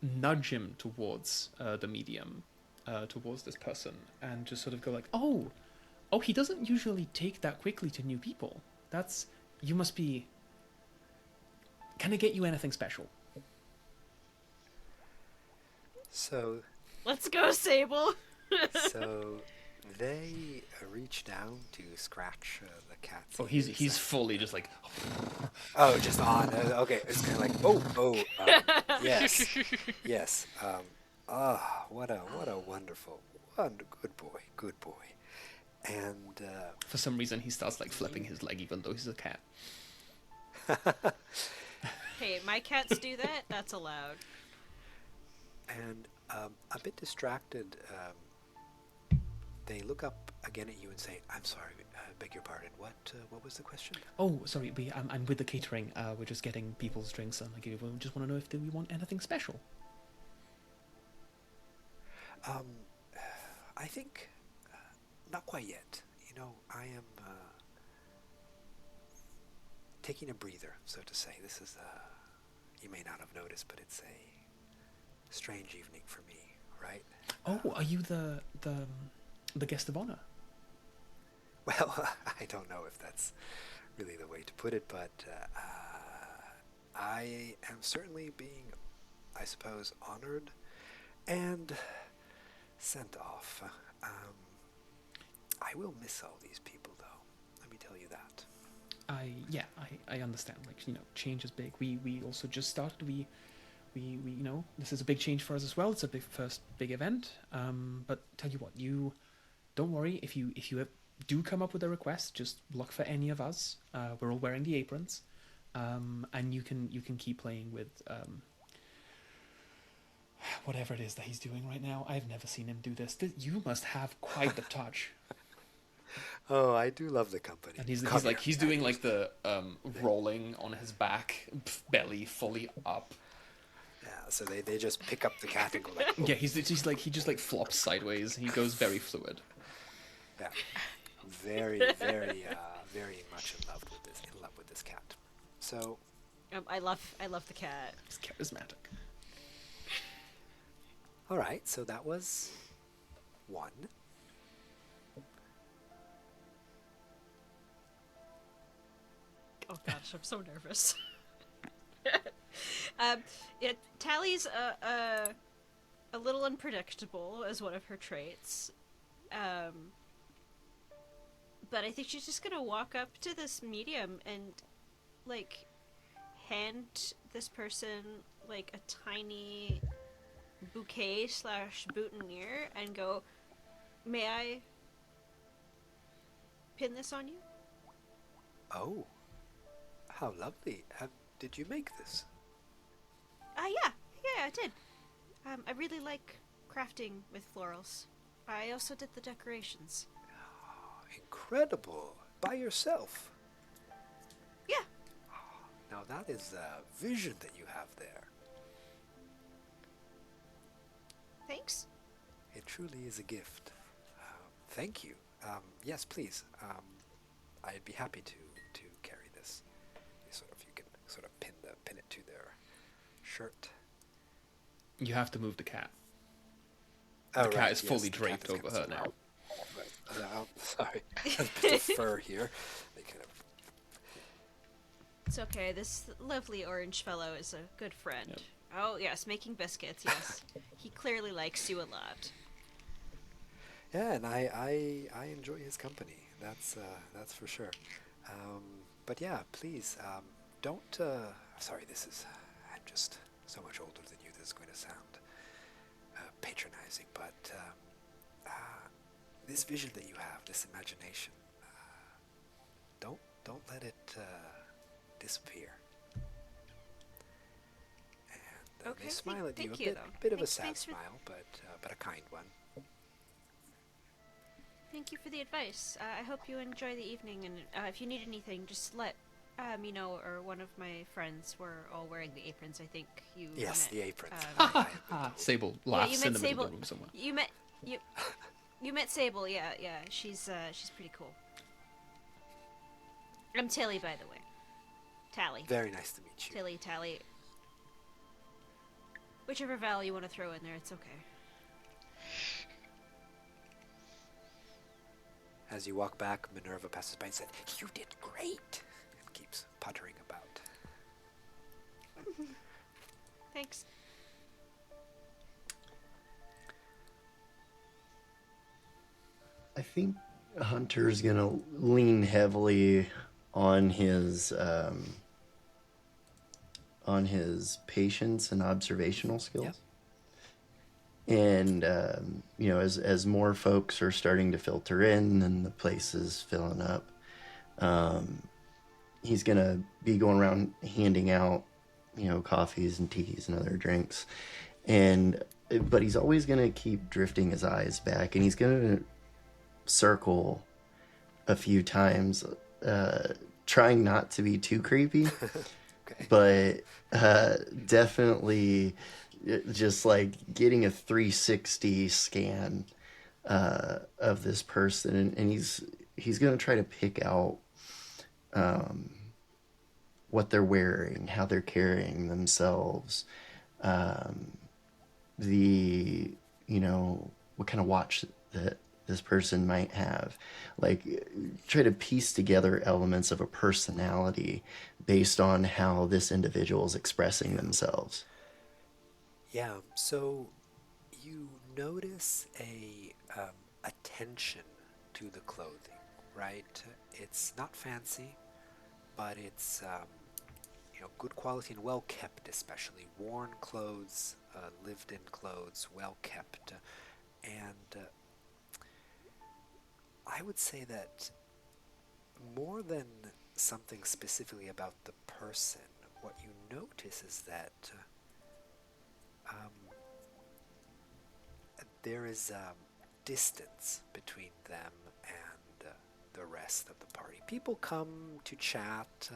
nudge him towards the medium, towards this person, and just sort of go like, oh, he doesn't usually take that quickly to new people. You must be. Can I get you anything special? So, Let's go, Sable! so they reach down to scratch the cat's Oh, he's fully just like. Oh, just on. Okay, it's kind of like, yes, yes. What a wonderful, good boy. And For some reason, he starts like flipping his leg, even though he's a cat. Hey, my cats do that. That's allowed. and a bit distracted, they look up again at you and say, "I'm sorry, beg your pardon. What was the question?" Oh, sorry, I'm with the catering. We're just getting people's drinks, and we just want to know if we want anything special. I think not quite yet. You know, I am taking a breather, so to say. This is you may not have noticed, but it's a strange evening for me, right? Oh, are you the guest of honor? Well, I don't know if that's really the way to put it, but I am certainly being, I suppose, honored and sent off. I will miss all these people, though. Let me tell you that. I understand. Like, you know, change is big. We also just started. We you know, this is a big change for us as well. It's a first big event. But tell you what, you don't worry if you do come up with a request. Just look for any of us. We're all wearing the aprons, and you can keep playing with whatever it is that he's doing right now. I've never seen him do this. You must have quite the touch. Oh, I do love the company. And he's doing like the rolling on his back, belly fully up. Yeah, so they just pick up the cat and go like, Yeah, he just like flops sideways. He goes very fluid. yeah, very very much in love with this cat. So I love the cat. He's charismatic. all right, so that was one. Oh gosh, I'm so nervous. Tally's a little unpredictable as one of her traits. But I think she's just gonna walk up to this medium and, like, hand this person, like, a tiny bouquet / boutonniere and go, "May I pin this on you?" Oh, how lovely! Did you make this? Yeah, I did. I really like crafting with florals. I also did the decorations. Incredible! By yourself? Yeah. Now that is a vision that you have there. Thanks. It truly is a gift. Thank you. Yes, please. I'd be happy to carry this. You can sort of pin it to shirt. You have to move the cat. Oh, The cat right, is yes, fully the cat draped is over kind her of now. Right. Sorry, a bit of fur here. They kind of. It's okay. This lovely orange fellow is a good friend. Yep. Oh yes, making biscuits. Yes, he clearly likes you a lot. Yeah, and I enjoy his company. That's for sure. But yeah, please don't. Sorry, this is. I'm just so much older than you. This is going to sound patronizing, but this vision that you have, this imagination, don't let it disappear. And Okay, they smile at you, thank a you, bit, though. bit of a Thanks- sad thanks for- smile, but a kind one. Thank you for the advice. I hope you enjoy the evening, and if you need anything, just let me know, or one of my friends. We're all wearing the aprons. I think you. Yes, met, the aprons. um, I have been told. Sable you laughs met in the middle Sable. of the room somewhere. You met Sable. Yeah. She's pretty cool. I'm Tilly, by the way. Tally. Very nice to meet you. Tilly, Tally. Whichever vowel you want to throw in there, it's okay. As you walk back, Minerva passes by and said, "You did great," and keeps puttering about. Thanks. I think Hunter's gonna lean heavily on his patience and observational skills. Yep. And as more folks are starting to filter in and the place is filling up, he's gonna be going around handing out, coffees and teas and other drinks, but he's always gonna keep drifting his eyes back, and he's gonna circle a few times, trying not to be too creepy, Okay. but definitely just like getting a 360 scan of this person, and he's gonna try to pick out what they're wearing, how they're carrying themselves, what kind of watch that this person might have, like try to piece together elements of a personality based on how this individual is expressing themselves. Yeah, so you notice a attention to the clothing, right? It's not fancy, but it's good quality and well kept, especially worn clothes, lived-in clothes, well kept, and I would say that more than something specifically about the person, what you notice is that there is distance between them and the rest of the party. People come to chat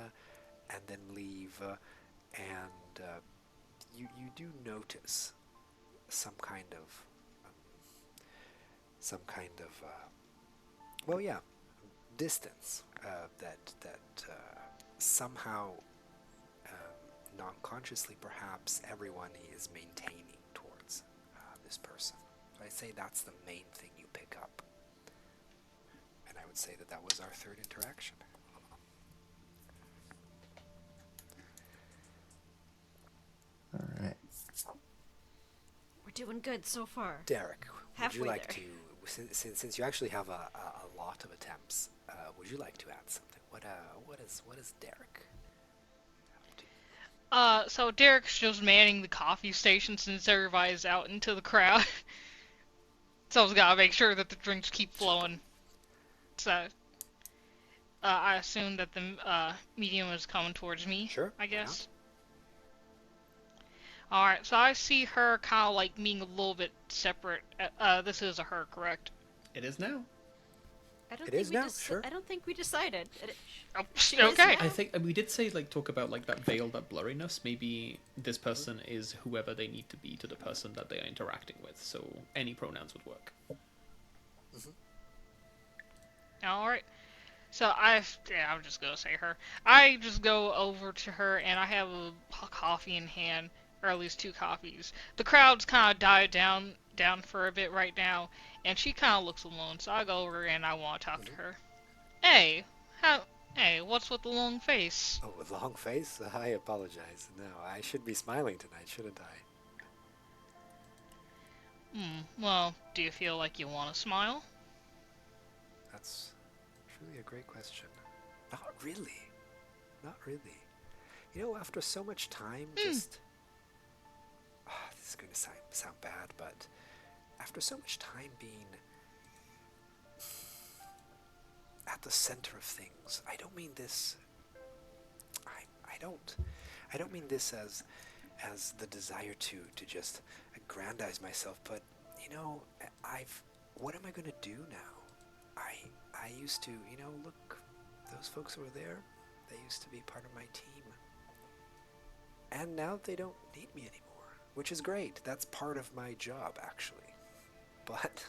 and then leave, and you do notice some kind of distance that somehow non-consciously perhaps everyone is maintaining towards this person. So I'd say that's the main thing you pick up, and I would say that was our third interaction. All right. We're doing good so far. Derek, would Halfway you like there. to, since you actually have a lot of attempts, would you like to add something? What is Derek? So Derek's just manning the coffee station since everybody's out into the crowd. So he's gotta make sure that the drinks keep flowing. So, I assume that the medium is coming towards me. Sure, I why guess. Alright, so I see her kind of like being a little bit separate. This is a her, correct? It is now. I don't It think is we now, sure. I don't think we decided. Oh, She is okay. now. I think we did say talk about that veil, that blurriness. Maybe this person is whoever they need to be to the person that they are interacting with. So any pronouns would work. Alright. So I'm just gonna say her. I just go over to her and I have a coffee in hand or at least 2 coffees. The crowd's kind of died down for a bit right now, and she kind of looks alone. So I go over and I want to talk to Mhm. her. Hey, how? Hey, what's with the long face? Oh, with long face? I apologize. No, I should be smiling tonight, shouldn't I? Well, do you feel like you want to smile? That's truly a great question. Not really. Not really. You know, after so much time, just. This is going to sound bad, but after so much time being at the center of things, I don't mean this. I don't. I don't mean this as the desire to just aggrandize myself, but you know, what am I going to do now? I used to, look, those folks who were there, they used to be part of my team. And now they don't need me anymore, which is great. That's part of my job, actually. But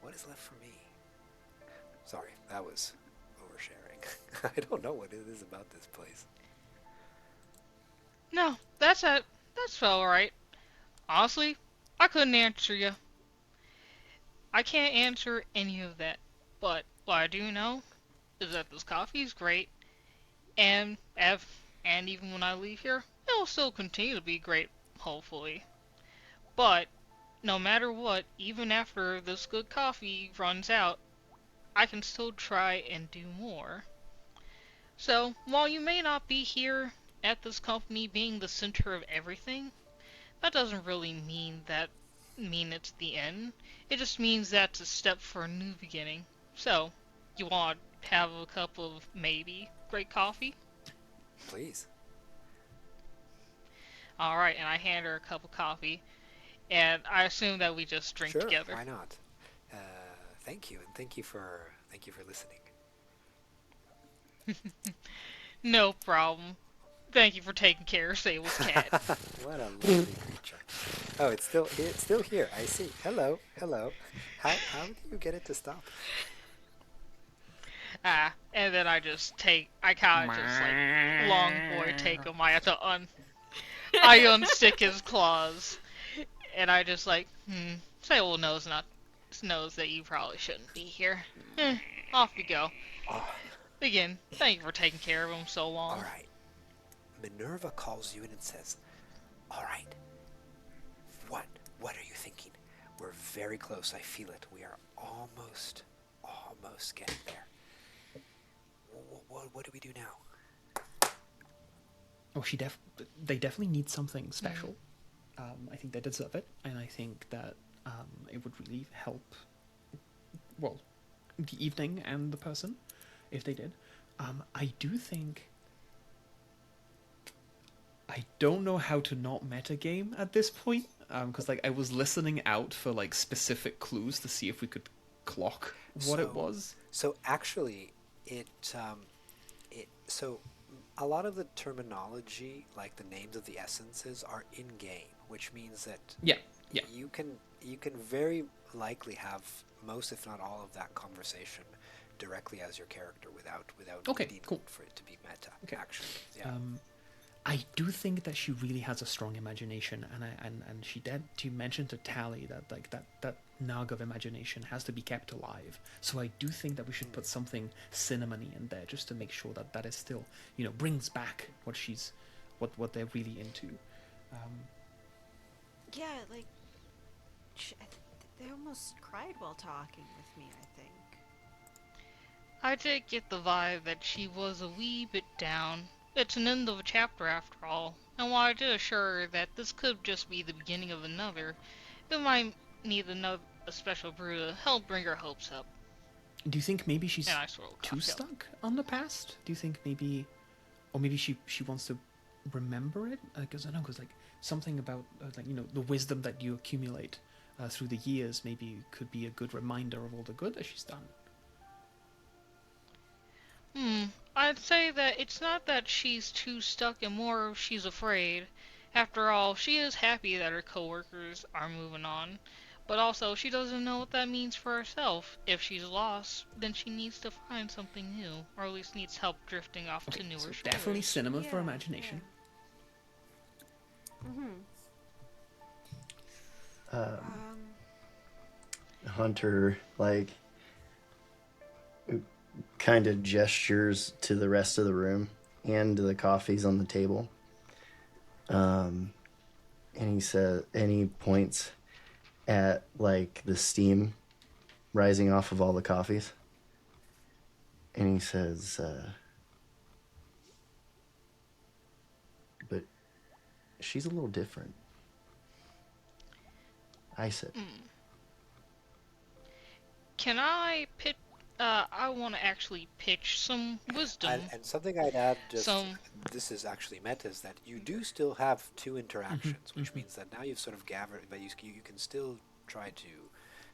what is left for me? Sorry, that was oversharing. I don't know what it is about this place. No, that's it. That's alright. Honestly, I couldn't answer you. I can't answer any of that. But what I do know is that this coffee is great, and and even when I leave here, it'll still continue to be great, hopefully. But no matter what, even after this good coffee runs out, I can still try and do more. So, while you may not be here at this company being the center of everything, that doesn't really mean it's the end. It just means that's a step for a new beginning. So, you want to have a cup of maybe great coffee? Please. Alright, and I hand her a cup of coffee, and I assume that we just drink Sure, together. why not? Uh, Thank you, and thank you for listening. No problem. Thank you for taking care of Sable's cat. What a lovely creature. Oh, it's still here. I see. Hello, hello. How do you get it to stop? And then I kind of just like long boy take him. I unstick his claws, and I just like, Sable knows that you probably shouldn't be here. Off you go. Oh, Again, thank you for taking care of him so long. all right. Minerva calls you in and says, "All right. What are you thinking? We're very close. I feel it. We are almost getting there. What do we do now?" Oh, they definitely need something special. I think they deserve it, and I think that it would really help, well, the evening and the person, if they did. I do think... I don't know how to not metagame at this point, because I was listening out for specific clues to see if we could clock what it was. So actually, so a lot of the terminology, like the names of the essences, are in game, which means that Yeah. you can very likely have most, if not all, of that conversation directly as your character without Okay, needing cool. for it to be meta. Okay. Actually, yeah. I do think that she really has a strong imagination, and she mentioned to Tally that that nug of imagination has to be kept alive. So I do think that we should put something cinnamony in there just to make sure that that is still, brings back what they're really into. Yeah, like they almost cried while talking with me, I think. I did get the vibe that she was a wee bit down. It's an end of a chapter after all, and while I did assure her that this could just be the beginning of another, it might need a special brew to help bring her hopes up. Do you think maybe she's And I swirled too cocktail. stuck on the past? Do you think maybe she wants to remember it? Because something about the wisdom that you accumulate through the years maybe could be a good reminder of all the good that she's done. I'd say that it's not that she's too stuck and more she's afraid. After all, she is happy that her coworkers are moving on, but also she doesn't know what that means for herself. If she's lost, then she needs to find something new, or at least needs help drifting off to newer So shores. definitely cinema for Yeah, imagination. Mm-hmm. Hunter, like, kind of gestures to the rest of the room and to the coffees on the table. And he points at, like, the steam rising off of all the coffees. And he says, but she's a little different. I said. Can I pitch? I want to actually pitch some wisdom. And something I'd add, just Some. this is actually meant, is that you do still have two interactions, which means that now you've sort of gathered, but you can still try to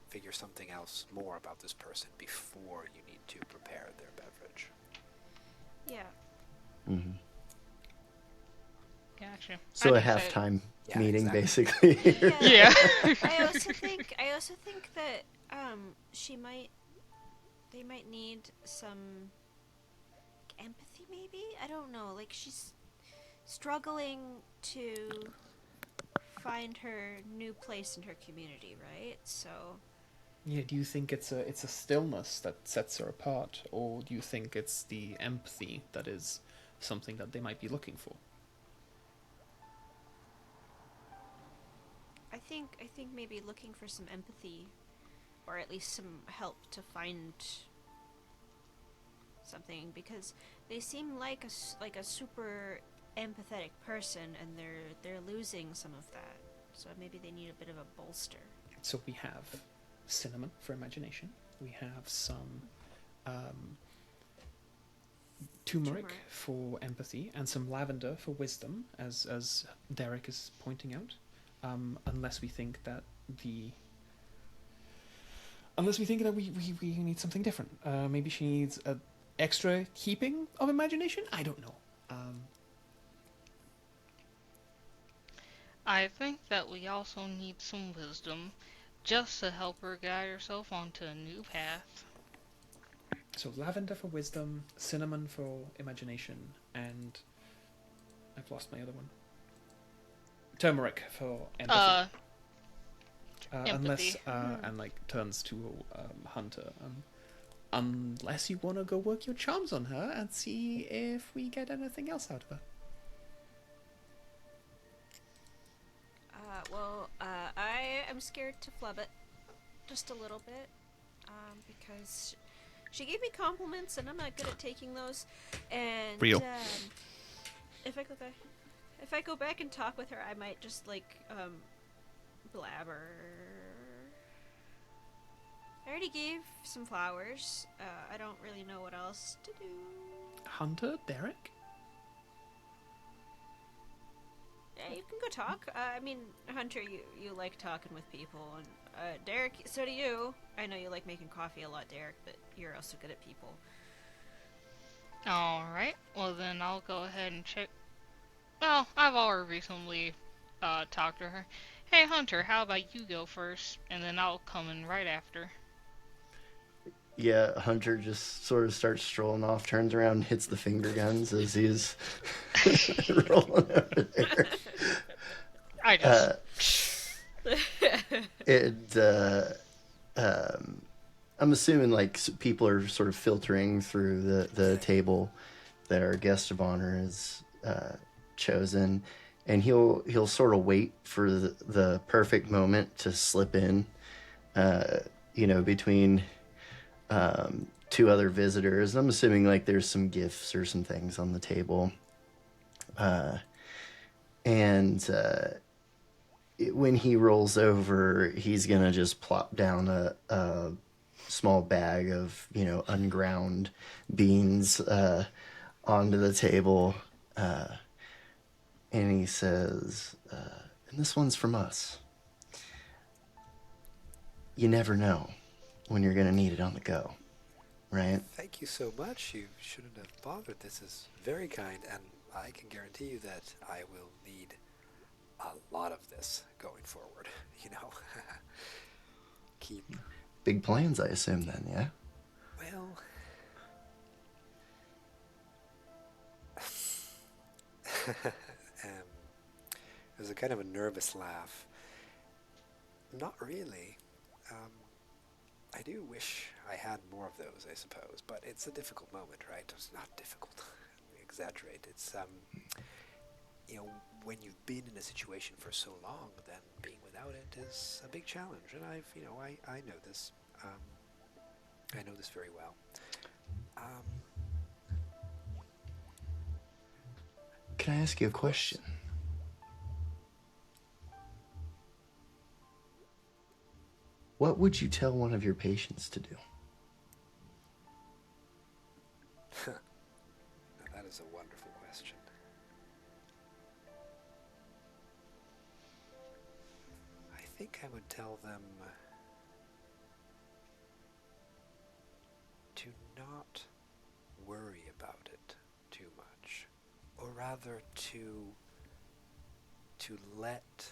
figure something else more about this person before you need to prepare their beverage. Yeah. Mm-hmm. Gotcha. So I a didn't say- halftime Yeah, meeting, exactly. basically. Yeah. I also think that they might need some empathy, maybe? I don't know. Like, she's struggling to find her new place in her community, right? So Yeah, do you think it's a stillness that sets her apart, or do you think it's the empathy that is something that they might be looking for? I think maybe looking for some empathy, or at least some help to find something, because they seem like a super empathetic person, and they're losing some of that. So maybe they need a bit of a bolster. So we have cinnamon for imagination. We have some turmeric for empathy, and some lavender for wisdom, as Derek is pointing out. Unless we think that we need something different. Maybe she needs an extra heaping of imagination. I don't know. I think that we also need some wisdom, just to help her guide herself onto a new path. So lavender for wisdom, cinnamon for imagination, and I've lost my other one. Turmeric for empathy. Unless and like turns to Hunter. Unless you want to go work your charms on her and see if we get anything else out of her. I am scared to flub it just a little bit, because she gave me compliments and I'm not good at taking those. And Real. if I go back and talk with her, I might just blabber. I already gave some flowers. I don't really know what else to do. Hunter, Derek? Yeah, you can go talk. I mean, Hunter, you like talking with people, and Derek, so do you. I know you like making coffee a lot, Derek, but you're also good at people. Alright, well then I'll go ahead and check. Well, I've already recently talked to her. Hey Hunter, how about you go first, and then I'll come in right after. Yeah, Hunter just sort of starts strolling off, turns around, and hits the finger guns as he's rolling over there. I just... I'm assuming like people are sort of filtering through the table that our guest of honor is chosen, and he'll sort of wait for the perfect moment to slip in, between two other visitors. I'm assuming like there's some gifts or some things on the table, when he rolls over, he's gonna just plop down a small bag of unground beans onto the table, and he says, and this one's from us. You never know when you're gonna need it on the go, right? Thank you so much. You shouldn't have bothered. This is very kind, and I can guarantee you that I will need a lot of this going forward. Keep. Big plans, I assume, then, yeah? Well, There's a kind of a nervous laugh. Not really. Um, I do wish I had more of those, I suppose, but it's a difficult moment, right? It's not difficult. I exaggerate. It's you know, when you've been in a situation for so long, then being without it is a big challenge. And I know this. I know this very well. Um, Can I ask you a question? What would you tell one of your patients to do? now that is a wonderful question. I think I would tell them to not worry about it too much, or rather to let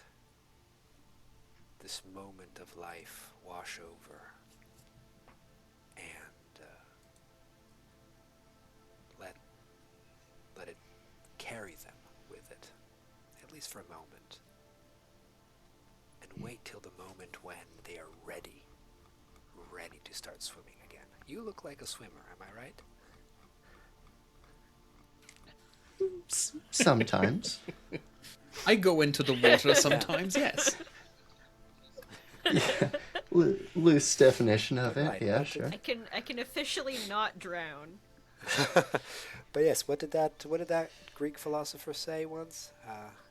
this moment of life wash over and let it carry them with it, at least for a moment, and wait till the moment when they are ready to start swimming again. You look like a swimmer, am I right? Sometimes. I go into the water sometimes, yes. Yeah. Loose definition of it. Right, Yeah, but sure. I can officially not drown. But yes, what did that Greek philosopher say once?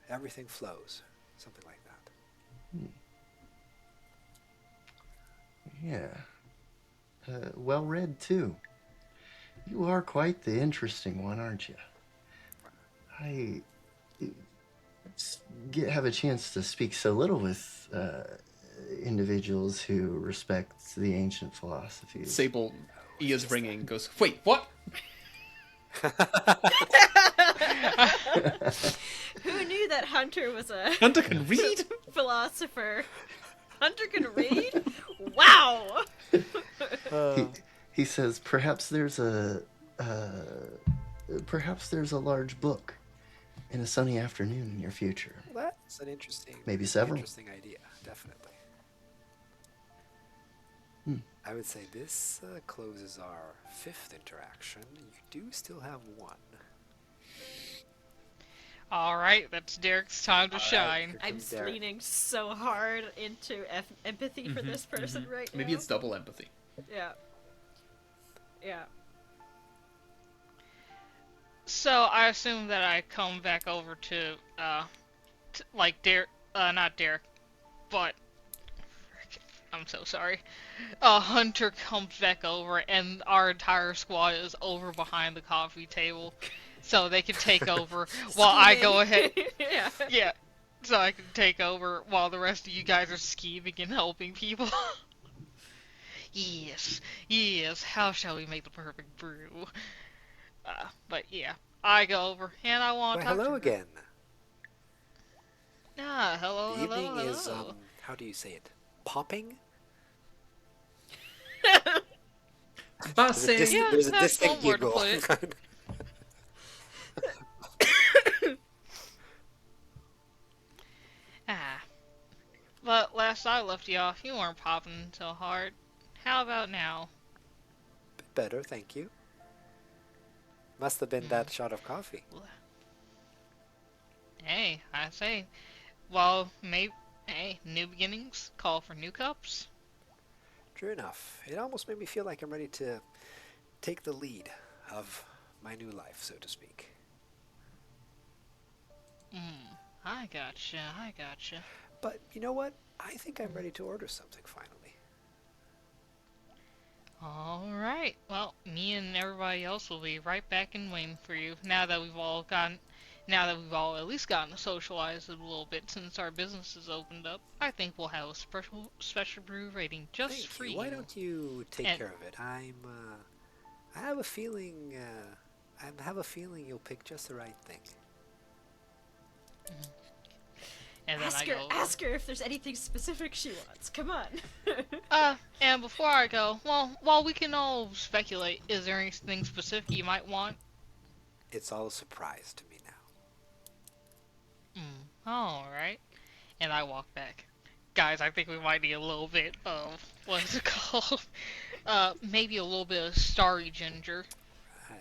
Everything flows, something like that. Yeah. Well read, too. You are quite the interesting one, aren't you? I have a chance to speak so little with individuals who respect the ancient philosophies. Sable, ears ringing, goes, wait, what? Who knew that Hunter was a Hunter can read? philosopher? Hunter can read? Wow! He says, perhaps there's a large book in a sunny afternoon in your future. Well, that's an interesting, Maybe several. interesting idea, definitely. I would say this closes our 5th interaction. You do still have one. Alright, that's Derek's time to All right, shine. here I'm comes Derek. leaning so hard into empathy for this person right now. Maybe it's double empathy. Yeah. Yeah. So I assume that I come back over to like Derek, not Derek, but I'm so sorry. Hunter comes back over, and our entire squad is over behind the coffee table, so they can take over while I go ahead. Yeah. Yeah, so I can take over while the rest of you guys are scheming and helping people. Yes, yes. How shall we make the perfect brew? But yeah, I go over and I want Well, to talk to hello her. again. Ah, hello, The hello, evening hello. is, how do you say it? Popping? Bussing! Yeah, there's a that's distinct one word to giggle. put it. Ah, but last I left you off, you weren't popping so hard. How about now? Bit better, thank you. Must have been that shot of coffee. Hey, I say, well, maybe, hey, new beginnings call for new cups. True enough. It almost made me feel like I'm ready to take the lead of my new life, so to speak. I gotcha. But you know what? I think I'm ready to order something finally. Alright, well, me and everybody else will be right back in waiting for you, now that we've all at least gotten to socialize a little bit since our business has opened up. I think we'll have a special brew rating just Thank for you. you. Why don't you take And- care of it? I have a feeling you'll pick just the right thing. And then I go, Ask her if there's anything specific she wants. Come on. and before I go, well, while we can all speculate, is there anything specific you might want? It's all a surprise to me now. Alright. And I walk back. Guys, I think we might need a little bit of, what is it called? Maybe a little bit of starry ginger. Right.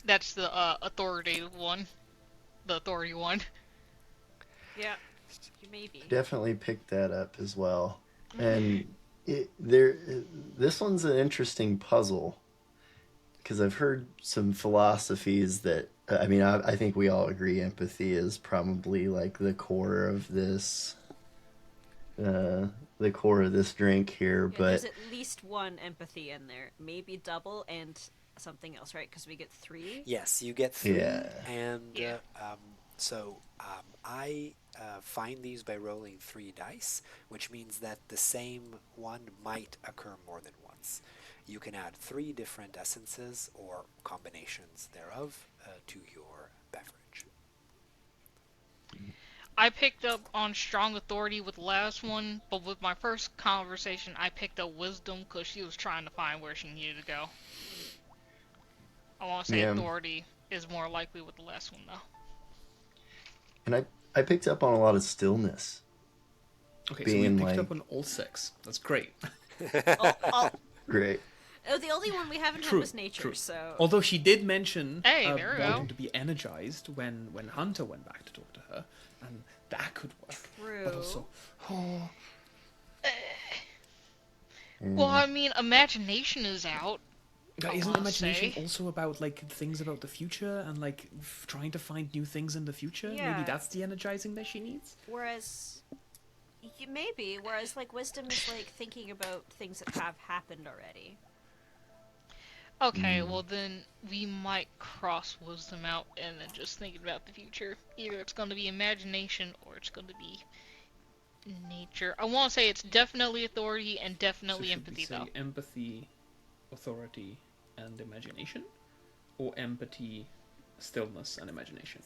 That's the, authoritative one. The authority one. Yeah, maybe. Definitely picked that up as well. And this one's an interesting puzzle because I've heard some philosophies that I mean I think we all agree empathy is probably like the core of this drink here, Yeah, but there's at least one empathy in there, maybe double and something else, right? Because we get 3. Yes, you get 3, Yeah. and Yeah. I find these by rolling 3 dice, which means that the same one might occur more than once. You can add 3 different essences or combinations thereof to your beverage. I picked up on strong authority with the last one, but with my first conversation, I picked up wisdom because she was trying to find where she needed to go. I want to say Yeah. authority is more likely with the last one, though. and I picked up on a lot of stillness. Okay, so Being we picked like- up on all 6. That's great. Great. The only one we haven't had True, was nature, true. so... Although she did mention Hey, there we wanting go. to be energized when Hunter went back to talk to her, and that could work. True. But also, oh, Well, I mean, imagination is out. isn't wanna imagination say. also about like things about the future and like trying to find new things in the future? Yeah. Maybe that's the energizing that she needs. Whereas... Whereas, like, wisdom is, like, thinking about things that have happened already. Okay, well then we might cross wisdom out and then just thinking about the future. Either it's going to be imagination or it's going to be nature. I want to say it's definitely authority and So definitely should empathy, we say though. empathy, authority, and imagination, or empathy, stillness, and imagination?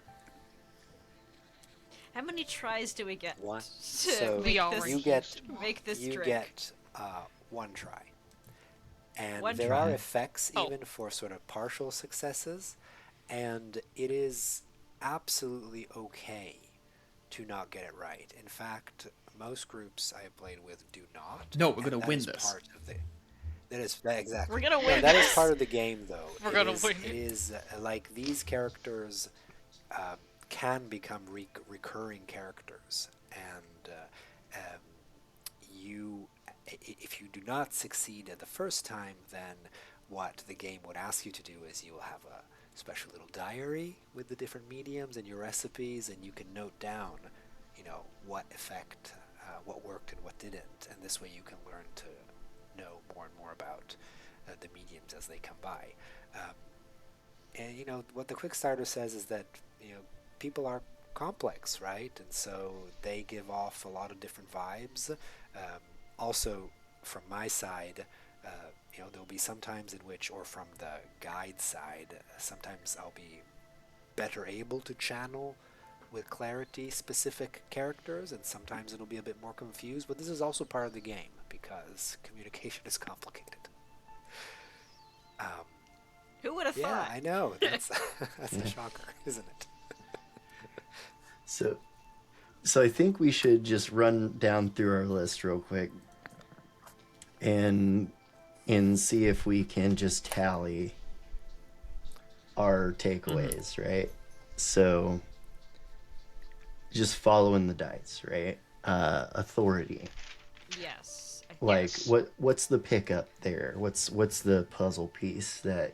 How many tries do we get One. to So We make already you this, get make this you drink? get 1 try. And One there try. are effects Oh. even for sort of partial successes, and it is absolutely okay to not get it right. In fact, most groups I have played with do not. No, we're and gonna that win is this. Part of the, that exactly. We're gonna No, win that is this. part of the game, though. We're It gonna is- win It it. is like these characters can become recurring characters, and if you do not succeed at the first time, then what the game would ask you to do is you will have a special little diary with the different mediums and your recipes, and you can note down, what effect, what worked and what didn't, and this way you can learn to know more and more about the mediums as they come by. And what the quick starter says is that people are complex, right? And so they give off a lot of different vibes. Also, from my side, there'll be some times in which, or from the guide side, sometimes I'll be better able to channel with clarity specific characters, and sometimes it'll be a bit more confused. But this is also part of the game because communication is complicated. Who would have Yeah, thought? I know. That's a shocker, isn't it? So I think we should just run down through our list real quick and see if we can just tally our takeaways, right? So just following the dice, right? Authority. Yes. Like Yes. what's the pickup there? What's the puzzle piece that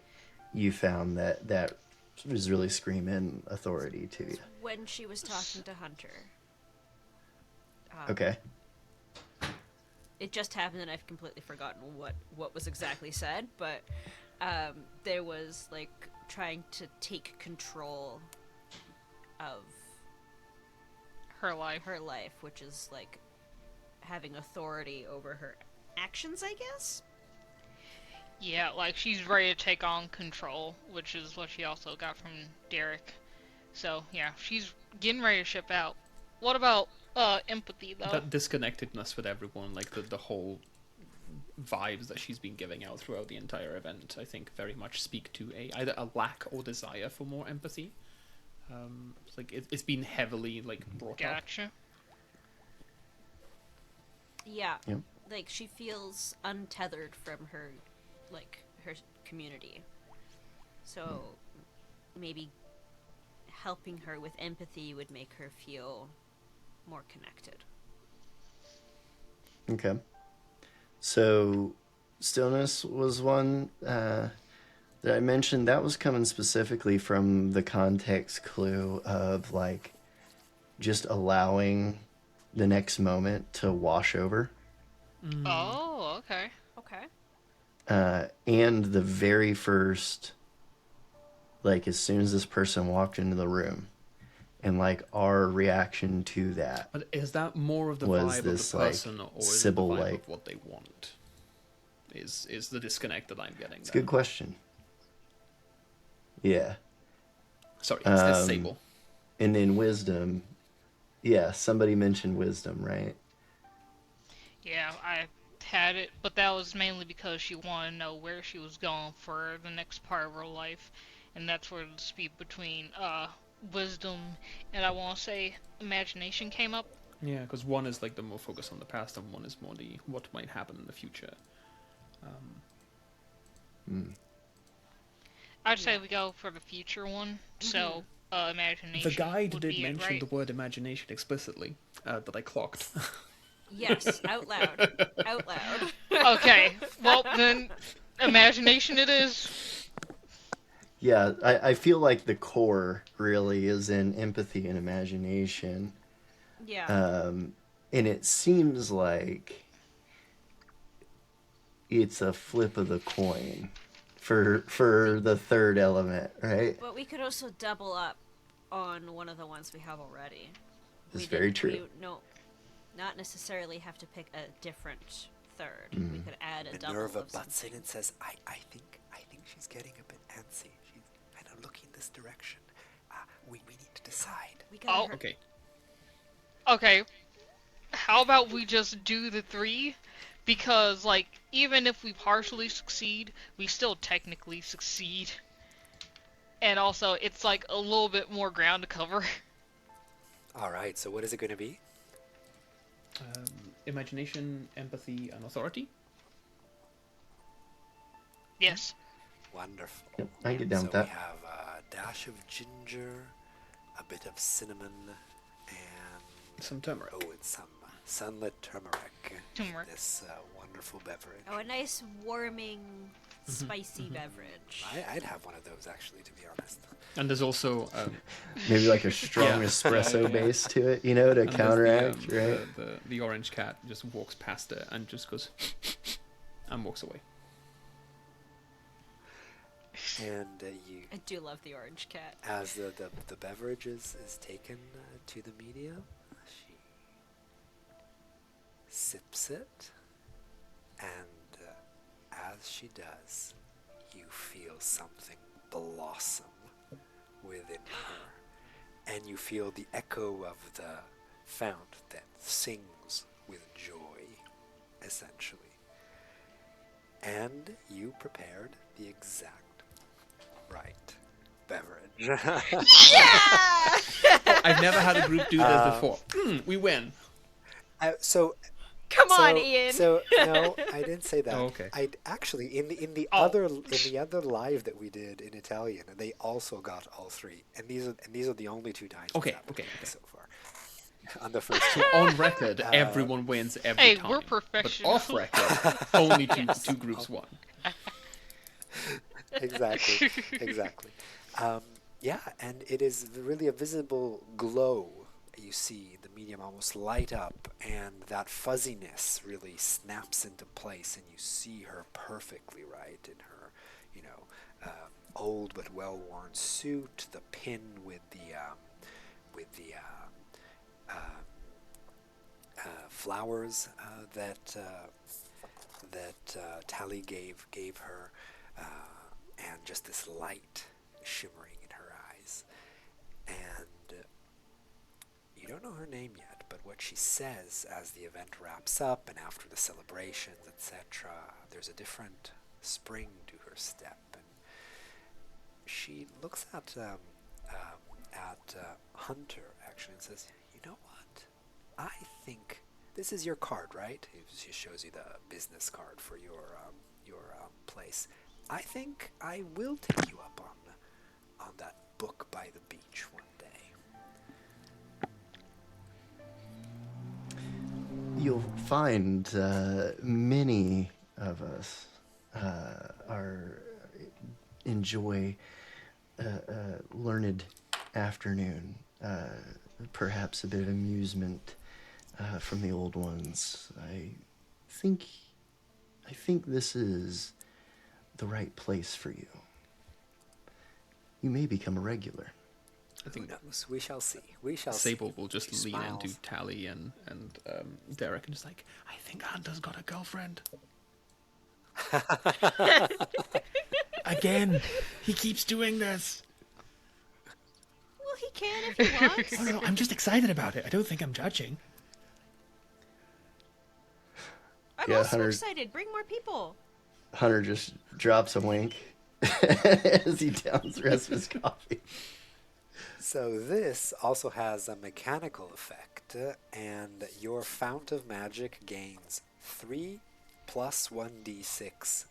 you found that was really screaming authority to you? When she was talking to Hunter. Okay. It just happened and I've completely forgotten what was exactly said, but there was like trying to take control of Her life. her life, which is like having authority over her actions, I guess. Yeah, like she's ready to take on control, which is what she also got from Derek. So yeah, she's getting ready to ship out. What about empathy though? That disconnectedness with everyone, like the whole vibes that she's been giving out throughout the entire event, I think very much speak to either a lack or desire for more empathy. It's like it's been heavily like brought up. Gotcha. Yeah. Yep. Like she feels untethered from her community. So maybe helping her with empathy would make her feel more connected. Okay. So, stillness was one that I mentioned. That was coming specifically from the context clue of like just allowing the next moment to wash over. Oh, okay. Okay. And the very first, like as soon as this person walked into the room, and like our reaction to that. But is that more of the Was vibe of the this, like, person, or is it the Sybil, vibe like- of what they want? Is the disconnect that I'm getting? It's a good question. Yeah. Sorry, it's Um, Sable. And in wisdom, yeah, somebody mentioned wisdom, right? Yeah, I had it, but that was mainly because she wanted to know where she was going for the next part of her life, and that's where the dispute between wisdom and I want to say imagination came up. Yeah, because one is like the more focus on the past, and one is more the what might happen in the future. I'd say we go for the future one. So imagination. The guide would did be it, mention right? the word imagination explicitly, that I clocked. Yes, out loud. Out loud. Okay, well then, imagination it is. Yeah, I feel like the core really is in empathy and imagination. Yeah. And it seems like it's a flip of the coin for the third element, right? But we could also double up on one of the ones we have already. It's very true. No, not necessarily have to pick a different third. We could add a double Minerva of butts in something. and says, I think she's getting a bit antsy. She's kind of looking this direction. We need to decide. We got Oh, her. Okay. Okay, how about we just do the 3? Because, like, even if we partially succeed, we still technically succeed. And also, it's like a little bit more ground to cover. All right, so what is it going to be? Imagination, empathy, and authority. Yes. Wonderful. Yep, I can get down So with that. we have a dash of ginger, a bit of cinnamon, and Some turmeric. and some sunlit turmeric. Turmeric. In this wonderful beverage. Oh, a nice warming, spicy beverage. I'd have one of those actually, to be honest. And there's also Maybe like a strong Yeah. espresso base to it, you know, to and there's counteract, the, right? the orange cat just walks past it and just goes and walks away. And you, I do love the orange cat. as the beverage is taken to the medium, she sips it, and as she does, you feel something blossom within her, and you feel the echo of the fount that sings with joy, essentially. And you prepared the exact right beverage. I've never had a group do this before. We win. So Come on, so, Ian. So no, I didn't say that. Oh, okay. I actually in the Oh. other live that we did in Italian, they also got all 3, and these are the only 2 times Okay, it's happened okay. so far. On the first So on record, everyone wins every Hey, time. we're But professional. off record, only two groups won. exactly. Yeah, and it is really a visible glow. You see the medium almost light up, and that fuzziness really snaps into place, and you see her perfectly right in her, old but well-worn suit, the pin with the flowers that Tally gave her, and just this light shimmering in her eyes. And you don't know her name yet, but what she says as the event wraps up and after the celebrations, etc., there's a different spring to her step, and she looks at at Hunter, actually, and says, "You know what? I think this is your card, right?" She shows you the business card for your place. "I think I will take you up on that book by the beach one day." You'll find many of us enjoy a learned afternoon, perhaps a bit of amusement from the old ones. I think this is the right place for you. You may become a regular. I think Who knows? We shall see. We shall Sable see. will just She lean smiles. into Tally and Derek and just like, I think Hunter's got a girlfriend. Again, he keeps doing this. Well, he can if he wants. Oh no, I'm just excited about it. I don't think I'm judging. I'm Yeah, also Hunter- excited. Bring more people. Hunter just drops a wink as he downs the rest of his coffee. So this also has a mechanical effect, and your Fount of Magic gains 3 plus 1d6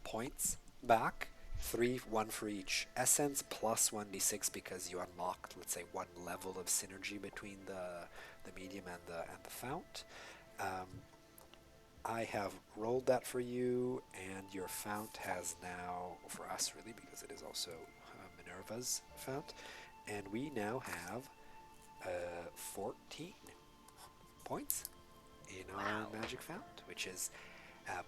points back. 1 for each essence, plus 1d6 because you unlocked, let's say, 1 level of synergy between the medium and the fount. I have rolled that for you, and your fount has now, for us really, because it is also Minerva's fount, and we now have 14 points in our magic fount, which is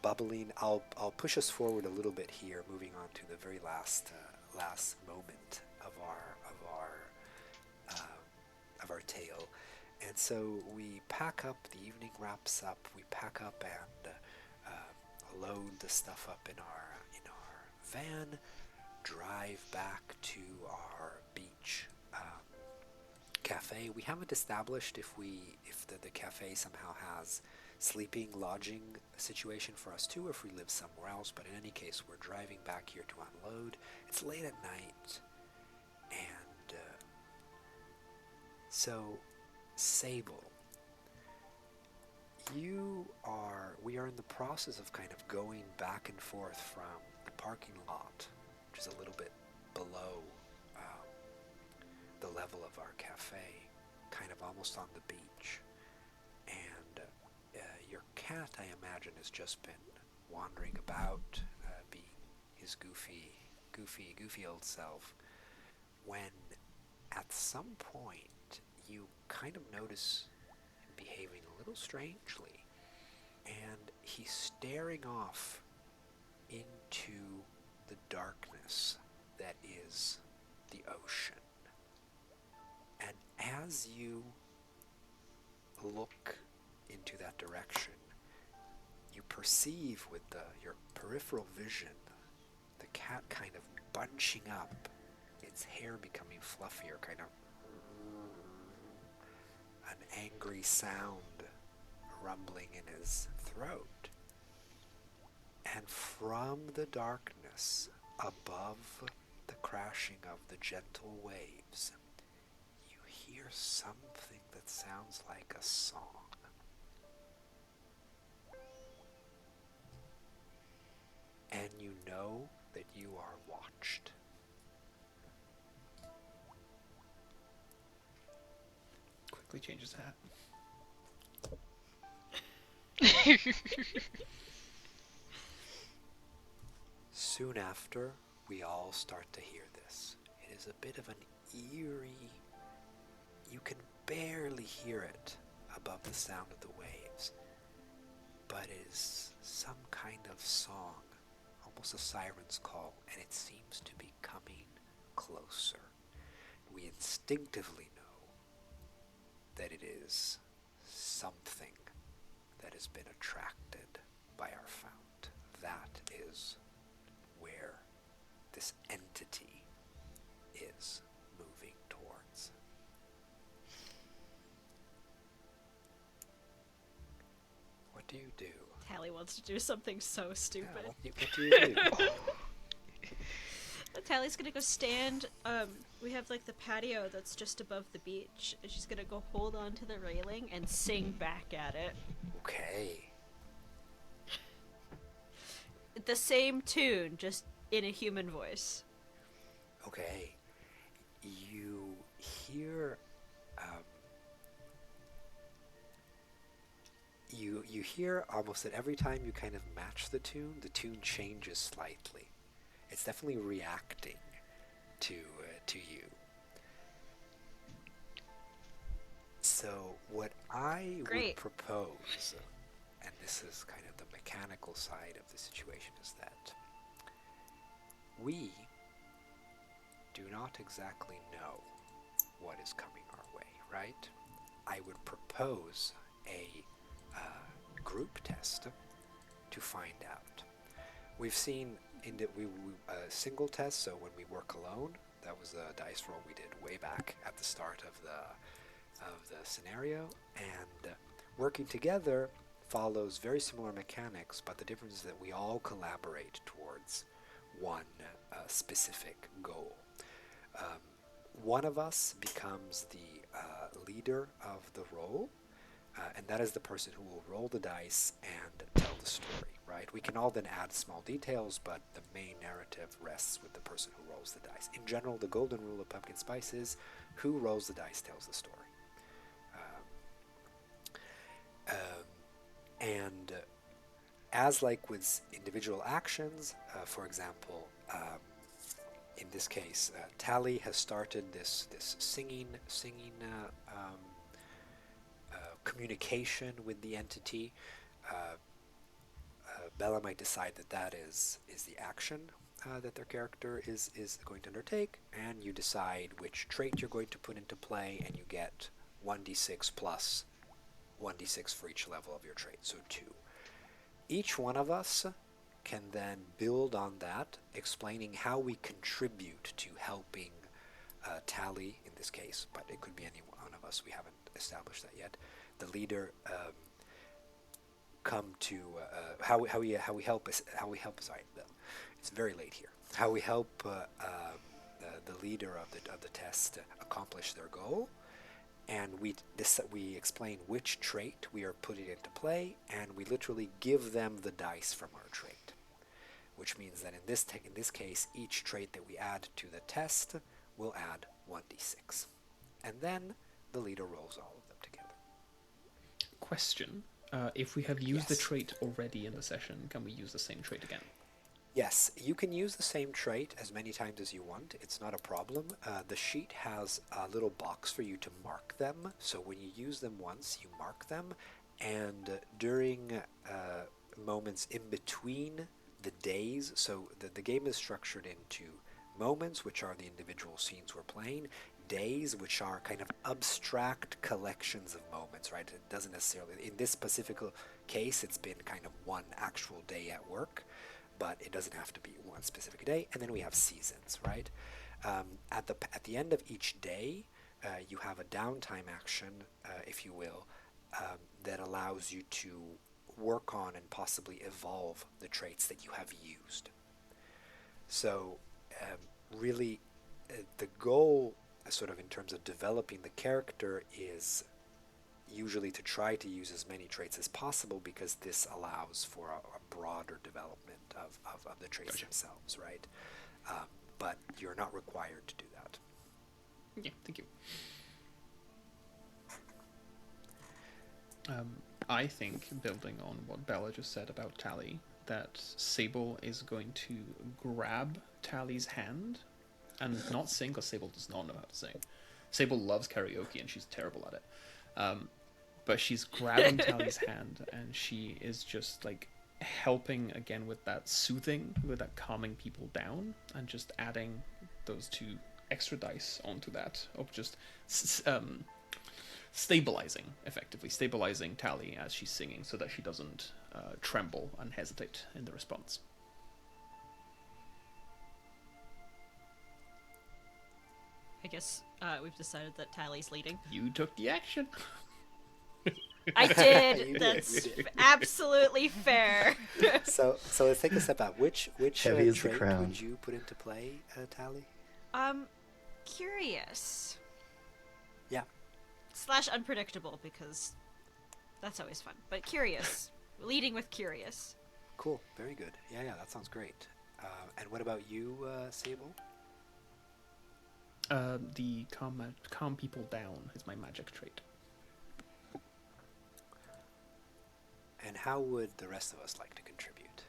bubbling. I'll push us forward a little bit here, moving on to the very last moment of our tale. And so we pack up. The evening wraps up. We pack up and load the stuff up in our van. Drive back to our beach cafe. We haven't established if the cafe somehow has sleeping, lodging situation for us too, or if we live somewhere else. But in any case, we're driving back here to unload. It's late at night, and so Sable, we are in the process of kind of going back and forth from the parking lot, which is a little bit below the level of our cafe, kind of almost on the beach. And your cat, I imagine, has just been wandering about, being his goofy old self, when at some point you kind of notice him behaving a little strangely, and he's staring off into the darkness that is the ocean. And as you look into that direction, you perceive with your peripheral vision the cat kind of bunching up, its hair becoming fluffier, kind of an angry sound rumbling in his throat. And from the darkness above the crashing of the gentle waves, you hear something that sounds like a song. And you know that you are watched. Quickly changes hat. Soon after, we all start to hear this. It is a bit of an eerie, you can barely hear it above the sound of the waves, but it is some kind of song, almost a siren's call, and it seems to be coming closer. We instinctively know that it is something that has been attracted by our fount. That is where this entity is moving towards. What do you do? Hallie wants to do something so Yeah, stupid. what do you do? Tally's gonna go stand. We have like the patio that's just above the beach, and she's gonna go hold on to the railing and sing back at it. Okay. The same tune, just in a human voice. Okay. You hear. You hear almost that every time you kind of match the tune changes slightly. It's definitely reacting to you. So what I Great. would propose, and this is kind of the mechanical side of the situation, is that we do not exactly know what is coming our way, right? I would propose a group test to find out. We've seen a single test, so when we work alone, that was a dice roll we did way back at the start of the scenario, and working together follows very similar mechanics, but the difference is that we all collaborate towards one specific goal. One of us becomes the leader of the role, and that is the person who will roll the dice and tell the story, right? We can all then add small details, but the main narrative rests with the person who rolls the dice. In general, the golden rule of Pumpkin Spice is who rolls the dice tells the story. And as like with individual actions, for example, in this case, Tally has started this singing communication with the entity. Bella might decide that is the action that their character is going to undertake, and you decide which trait you're going to put into play, and you get 1d6 plus 1d6 for each level of your trait, so 2. Each one of us can then build on that, explaining how we contribute to helping Tally in this case, but it could be any one of us. We haven't established that yet. The leader come to how we help us. Sorry, it's very late here. How we help the leader of the test accomplish their goal, and we explain which trait we are putting into play, and we literally give them the dice from our trait, which means that in this case, each trait that we add to the test will add 1d6, and then the leader rolls all of them together. Question. If we have used the Yes. trait already in the session, can we use the same trait again? Yes, you can use the same trait as many times as you want. It's not a problem. The sheet has a little box for you to mark them. So when you use them once, you mark them. And during moments in between the days, so the game is structured into moments, which are the individual scenes we're playing, days, which are kind of abstract collections of moments, right? It doesn't necessarily, in this specific case, it's been kind of one actual day at work, but it doesn't have to be one specific day. And then we have seasons, right? At the end of each day, you have a downtime action, if you will, that allows you to work on and possibly evolve the traits that you have used. So really, the goal, sort of in terms of developing the character, is usually to try to use as many traits as possible, because this allows for a broader development of the traits Gotcha. themselves, right? But you're not required to do that. Yeah, thank you. I think, building on what Bella just said about Tally, that Sable is going to grab Tally's hand and not sing, because Sable does not know how to sing. Sable loves karaoke and she's terrible at it. But she's grabbing Tally's hand, and she is just like helping again with that soothing, with that calming people down, and just adding those 2 extra dice onto that of just effectively stabilizing Tally as she's singing, so that she doesn't tremble and hesitate in the response. I guess we've decided that Tally's leading. You took the action. I You did. did, That's you did. absolutely fair. So let's take a step back. Which Heavy is the trait crown. would you put into play, Tally? Curious Yeah. / unpredictable, because that's always fun. But curious, leading with curious. Cool. Very good. Yeah, that sounds great. And what about you, Sable? The calm people down is my magic trait. And how would the rest of us like to contribute?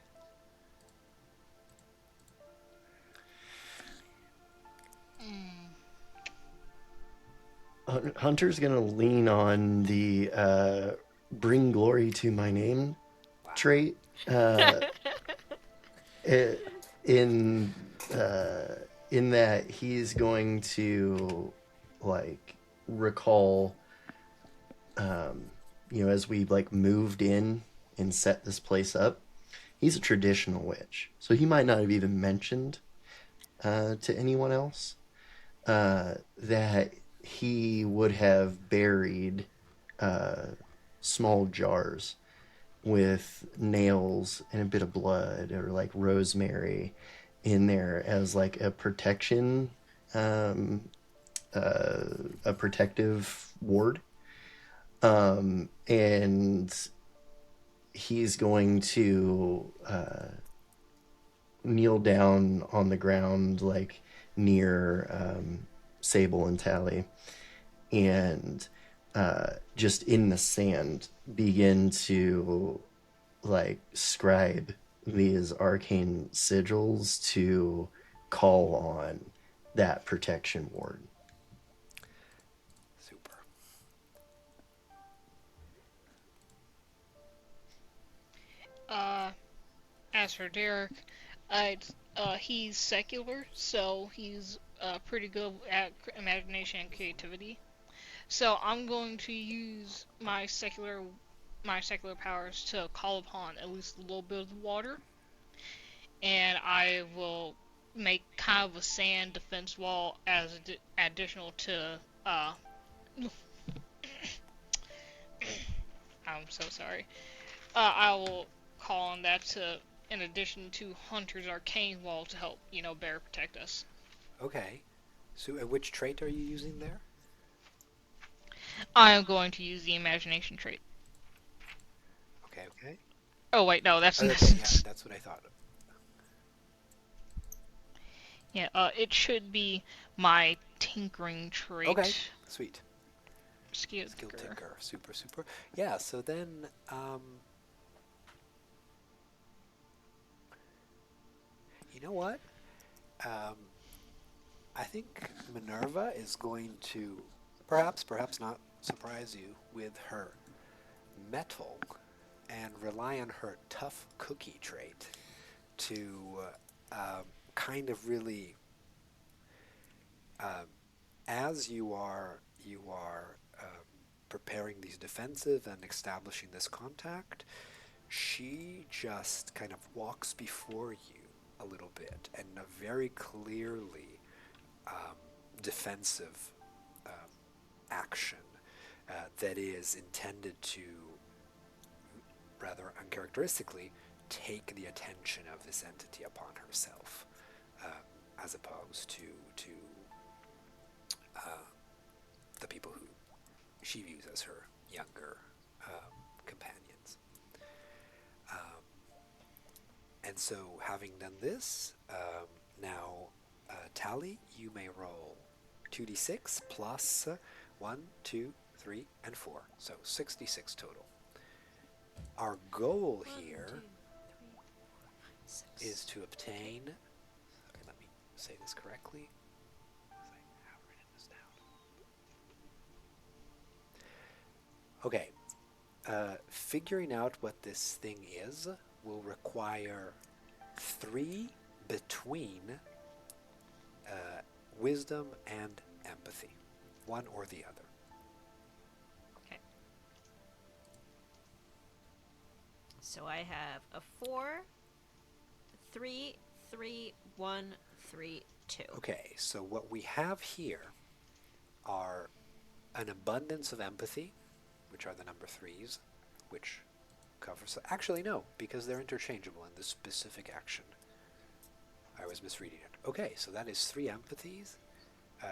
Hunter's gonna lean on the bring glory to my name Wow. trait. In that he's going to like recall, as we like moved in and set this place up. He's a traditional witch, so he might not have even mentioned to anyone else that he would have buried small jars with nails and a bit of blood or like rosemary in there as like a protection, a protective ward. And he's going to kneel down on the ground like near Sable and Tally, and just in the sand begin to like scribe these arcane sigils to call on that protection ward. Super. As for Derek, he's secular, so he's pretty good at imagination and creativity. So I'm going to use my secular powers to call upon at least a little bit of water, and I will make kind of a sand defense wall as additional to. I'm so sorry. I will call on that in addition to Hunter's arcane wall to help, better protect us. Okay. So, which trait are you using there? I am going to use the imagination trait. Okay. Oh wait, no, that's Okay, yeah, that's what I thought. Yeah, it should be my tinkering trait. Okay, sweet. Skill Tinker. Super. Yeah, so then, you know what? I think Minerva is going to perhaps not surprise you with her metal and rely on her tough cookie trait to kind of really, as you are preparing these defensive and establishing this contact, she just kind of walks before you a little bit and a very clearly defensive action that is intended to, rather uncharacteristically, take the attention of this entity upon herself, as opposed to the people who she views as her younger companions. And so, having done this, now, Tally, you may roll 2d6 plus 1, 2, 3, and 4. So 66 total. Our goal here is to obtain... Sorry, let me say this correctly. I have written this down. Okay. Figuring out what this thing is will require 3 between wisdom and empathy. One or the other. Okay. So I have a 4, 3, 3, 1, 3, 2. Okay, so what we have here are an abundance of empathy which are the number 3s, which covers... Actually, no, because they're interchangeable in this specific action. I was misreading it. Okay, so that is 3 empathies,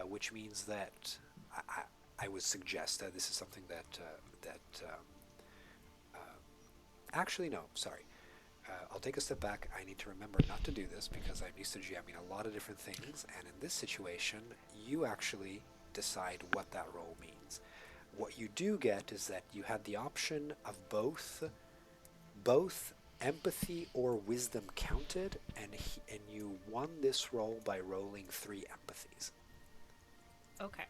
which means that I would suggest that this is something that actually, no, sorry. I'll take a step back. I need to remember not to do this because I'm used to GMing a lot of different things, and in this situation, you actually decide what that role means. What you do get is that you had the option of both empathy or wisdom counted, and you won this roll by rolling 3 empathies. Okay.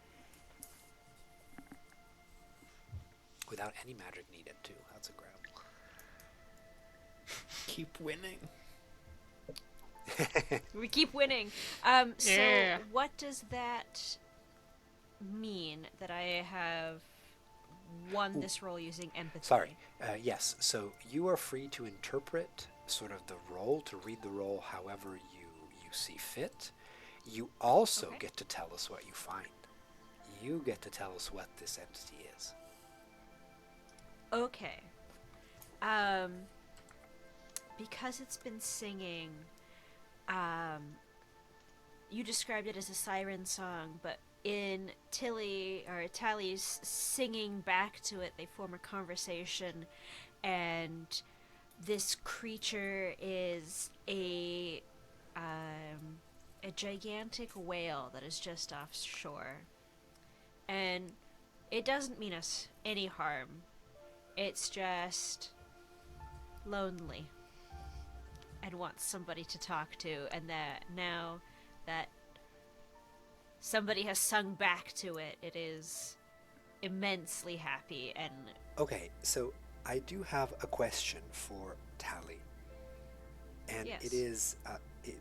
Without any magic needed, too. That's a grab. Keep winning. We keep winning. Yeah. So what does that mean that I have won this role using empathy? Sorry. Yes. So you are free to interpret sort of the role, to read the role however you see fit. You also Okay. get to tell us what you find. You get to tell us what this entity is. Okay. Because it's been singing, you described it as a siren song, but in Tally's singing back to it, they form a conversation, and this creature is a gigantic whale that is just offshore. And it doesn't mean us any harm. It's just lonely and wants somebody to talk to, and that now that somebody has sung back to it, it is immensely happy. And Okay, so I do have a question for Tally. And Yes. it is,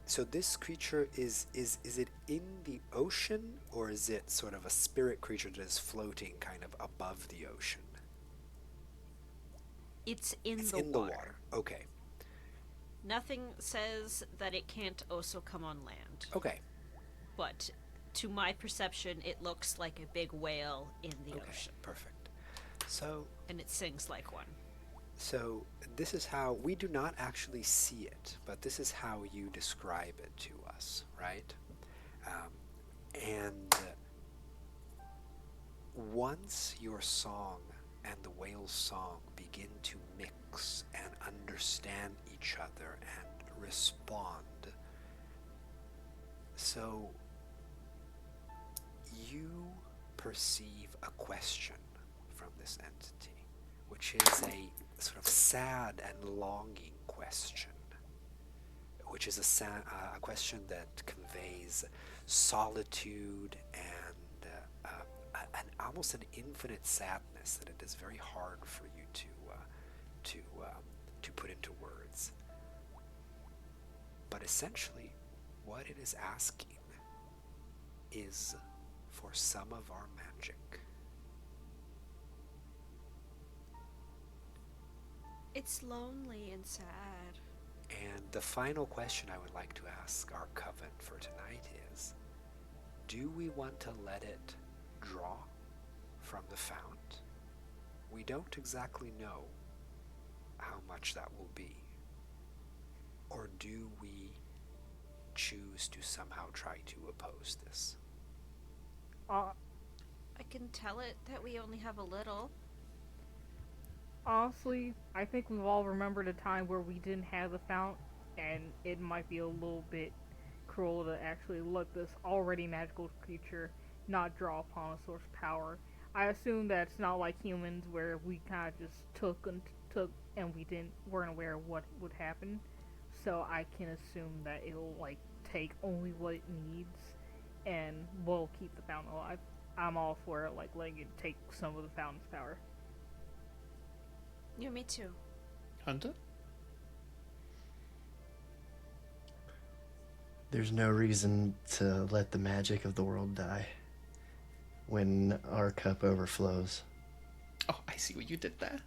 so this creature is it in the ocean, or is it sort of a spirit creature that is floating kind of above the ocean? it's in It's the in the water. water. Okay. Nothing says that it can't also come on land, Okay. but to my perception, it looks like a big whale in the Okay. ocean, Perfect. So and it sings like one. So this is how, we do not actually see it, but this is how you describe it to us, right? And once your song and the whale's song begin to mix and understand each other and respond, so you perceive a question from this entity, which is a sort of sad and longing question, which is a question that conveys solitude and almost an infinite sadness that it is very hard for you to put into words. But essentially, what it is asking is for some of our magic. It's lonely and sad. And the final question I would like to ask our coven for tonight is, do we want to let it draw from the fount? We don't exactly know how much that will be. Or do we choose to somehow try to oppose this? I can tell it that we only have a little. Honestly, I think we've all remembered a time where we didn't have the fount, and it might be a little bit cruel to actually let this already magical creature not draw upon a source of power. I assume that's not like humans where we kind of just took and weren't aware of what would happen. So I can assume that it'll like take only what it needs, and we'll keep the fountain alive. I'm all for it, like letting it take some of the fountain's power. Yeah, me too. Hunter? There's no reason to let the magic of the world die when our cup overflows. Oh, I see what you did there.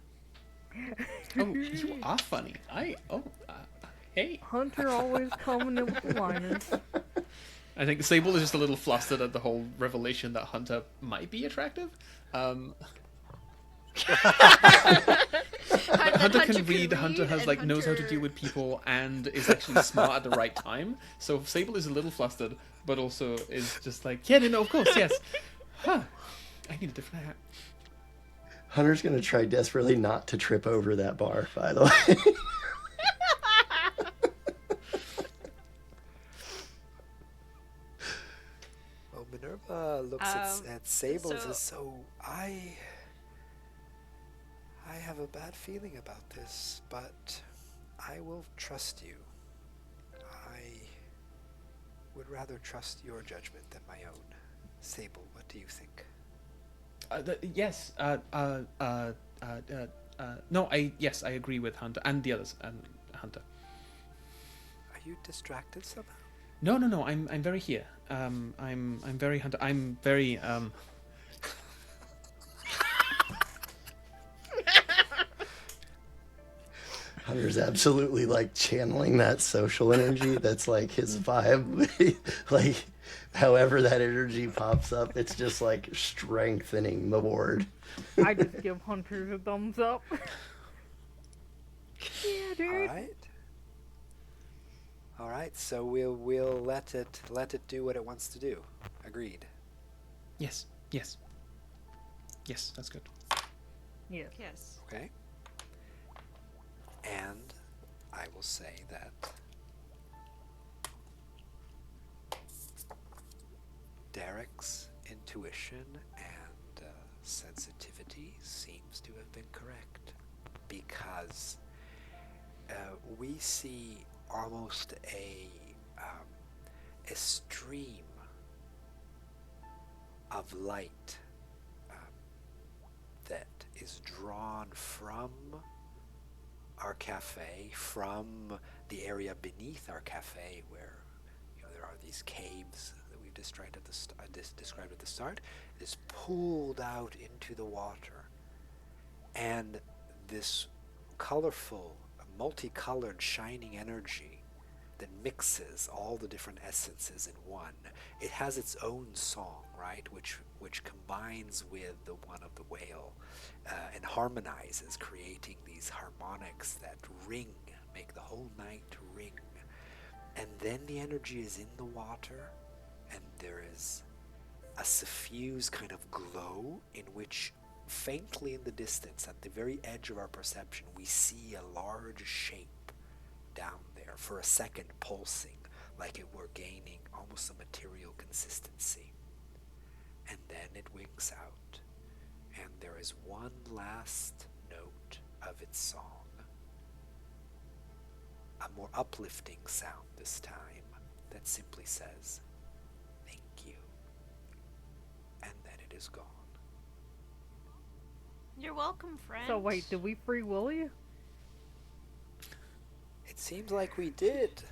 Oh, you are funny. Hey. Hunter always coming in with the liners. I think Sable is just a little flustered at the whole revelation that Hunter might be attractive. But Hunter can read. Hunter has and knows how to deal with people and is actually smart at the right time. So Sable is a little flustered, but also is just like, yeah, no, of course, yes. Huh. I need a different hat. Hunter's gonna try desperately not to trip over that bar, by the way. Well, Minerva looks at Sable and says, so I have a bad feeling about this, but I will trust you. I would rather trust your judgment than my own. Sable, what do you think? Yes. No. I agree with Hunter and the others. Hunter. Are you distracted somehow? No. I'm very here. I'm very Hunter. I'm very Hunter's absolutely like channeling that social energy. That's like his vibe. Like, however that energy pops up, it's just like strengthening the ward. I just give Hunter a thumbs up. Yeah, dude. All right. So we'll let it do what it wants to do. Agreed. yes. That's good. Yes. Yes. Okay. And I will say that Derek's intuition and sensitivity seems to have been correct, because we see almost a stream of light that is drawn from our cafe, from the area beneath our cafe, where there are these caves that we've described at the start. It is pulled out into the water, and this colorful, multicolored, shining energy that mixes all the different essences in one. It has its own song, right, which combines with the one of the whale and harmonizes, creating these harmonics that ring, make the whole night ring. And then the energy is in the water, and there is a suffused kind of glow in which, faintly in the distance, at the very edge of our perception, we see a large shape down there, for a second pulsing, like it were gaining almost a material consistency. And then it winks out, and there is one last note of its song. A more uplifting sound this time, that simply says, "Thank you." And then it is gone. You're welcome, friend. So wait, did we free Willie? It seems like we did.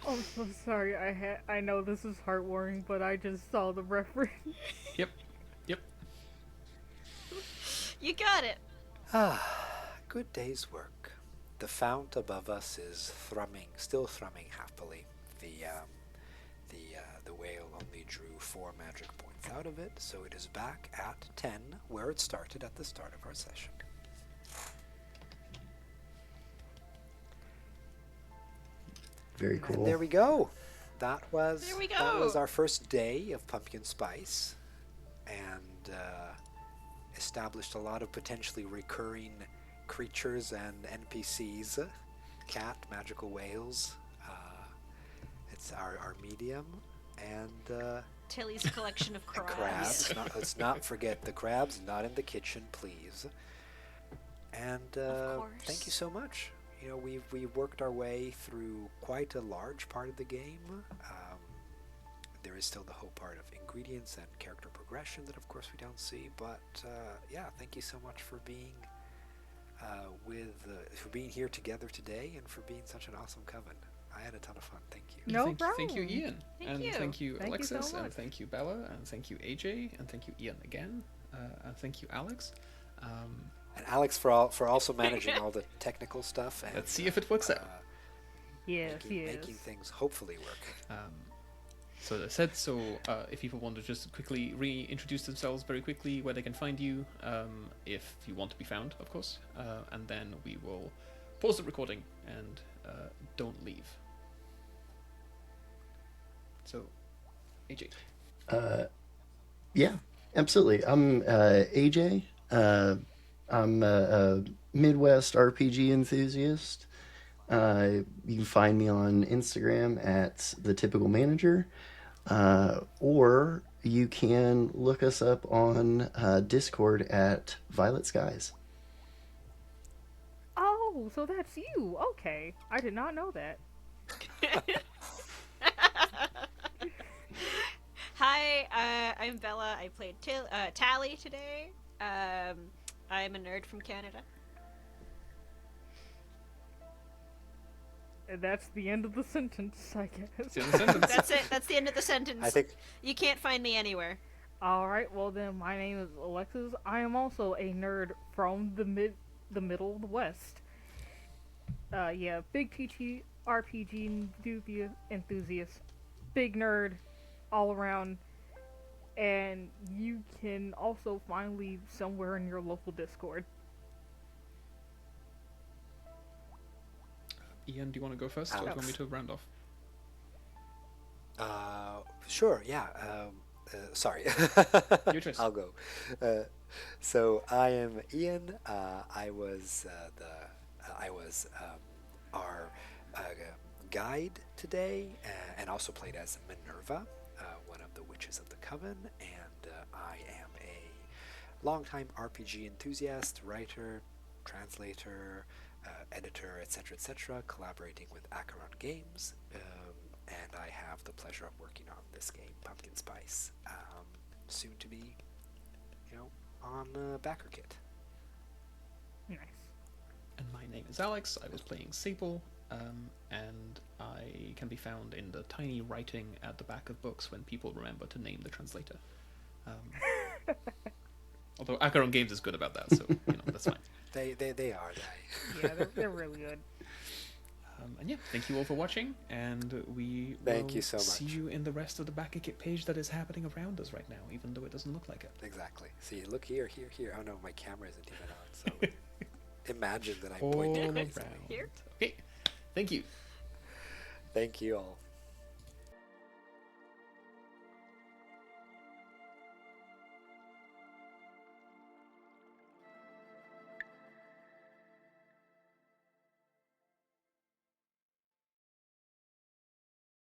I'm so sorry. I know this is heartwarming, but I just saw the reference. Yep. You got it. Good day's work. The fount above us is still thrumming happily. The whale only drew 4 magic points out of it, so it is back at 10, where it started at the start of our session. Very cool. And there we go. That was There we that was go. our first day of pumpkin spice, and established a lot of potentially recurring creatures and NPCs. Cat, magical whales. It's our medium, and Tilly's collection of crabs. crabs. Let's not forget the crabs. Not in the kitchen, please. And Of thank you course. so much. We've worked our way through quite a large part of the game. There is still the whole part of ingredients and character progression that, of course, we don't see. But yeah, thank you so much for being for being here together today, and for being such an awesome coven. I had a ton of fun. Thank you. No Thank you, problem. Ian. Thank and you. thank you, Thank you so Alexis. And much. thank you, Bella. And thank you, AJ. And thank you, Ian, again. And thank you, Alex. And Alex for also managing all the technical stuff. And, Let's see if it works out. Yes, yes. making things hopefully work. So as I said, if people want to just quickly reintroduce themselves very quickly, where they can find you, if you want to be found, of course, and then we will pause the recording and don't leave. So, AJ. Yeah, absolutely. I'm AJ. I'm a Midwest RPG enthusiast. You can find me on Instagram at the typical manager, or you can look us up on Discord at Violet Skies. Oh, so that's you. Okay. I did not know that. Hi, I'm Bella. I played Tally today. I'm a nerd from Canada. And that's the end of the sentence, I guess. See you in the sentence. That's it. That's the end of the sentence. I think You can't find me anywhere. Alright, well then, my name is Alexis. I am also a nerd from the middle of the West. Yeah, big RPG enthusiast. Big nerd all around. And you can also find me somewhere in your local Discord. Ian, do you want to go first, or do you want me to round off? Sure, yeah. Sorry. Your choice. I'll go. So I am Ian. I was our guide today, and also played as Minerva, one of the witches of the coven. And I am a longtime RPG enthusiast, writer, translator, editor, etc., collaborating with Acheron Games. And I have the pleasure of working on this game, Pumpkin Spice, soon to be, on backer kit. Nice. And my name is Alex. I was playing Sable, and I can be found in the tiny writing at the back of books when people remember to name the translator. Although Acheron Games is good about that, so that's fine. They are. Yeah, they're really good. And yeah, thank you all for watching, and we Thank will you so see much. you in the rest of the backer kit page that is happening around us right now, even though it doesn't look like it. Exactly. See, look here. Oh no, my camera isn't even on, so imagine that I'm All pointing around. crazily. Here. Okay, thank you. Thank you all.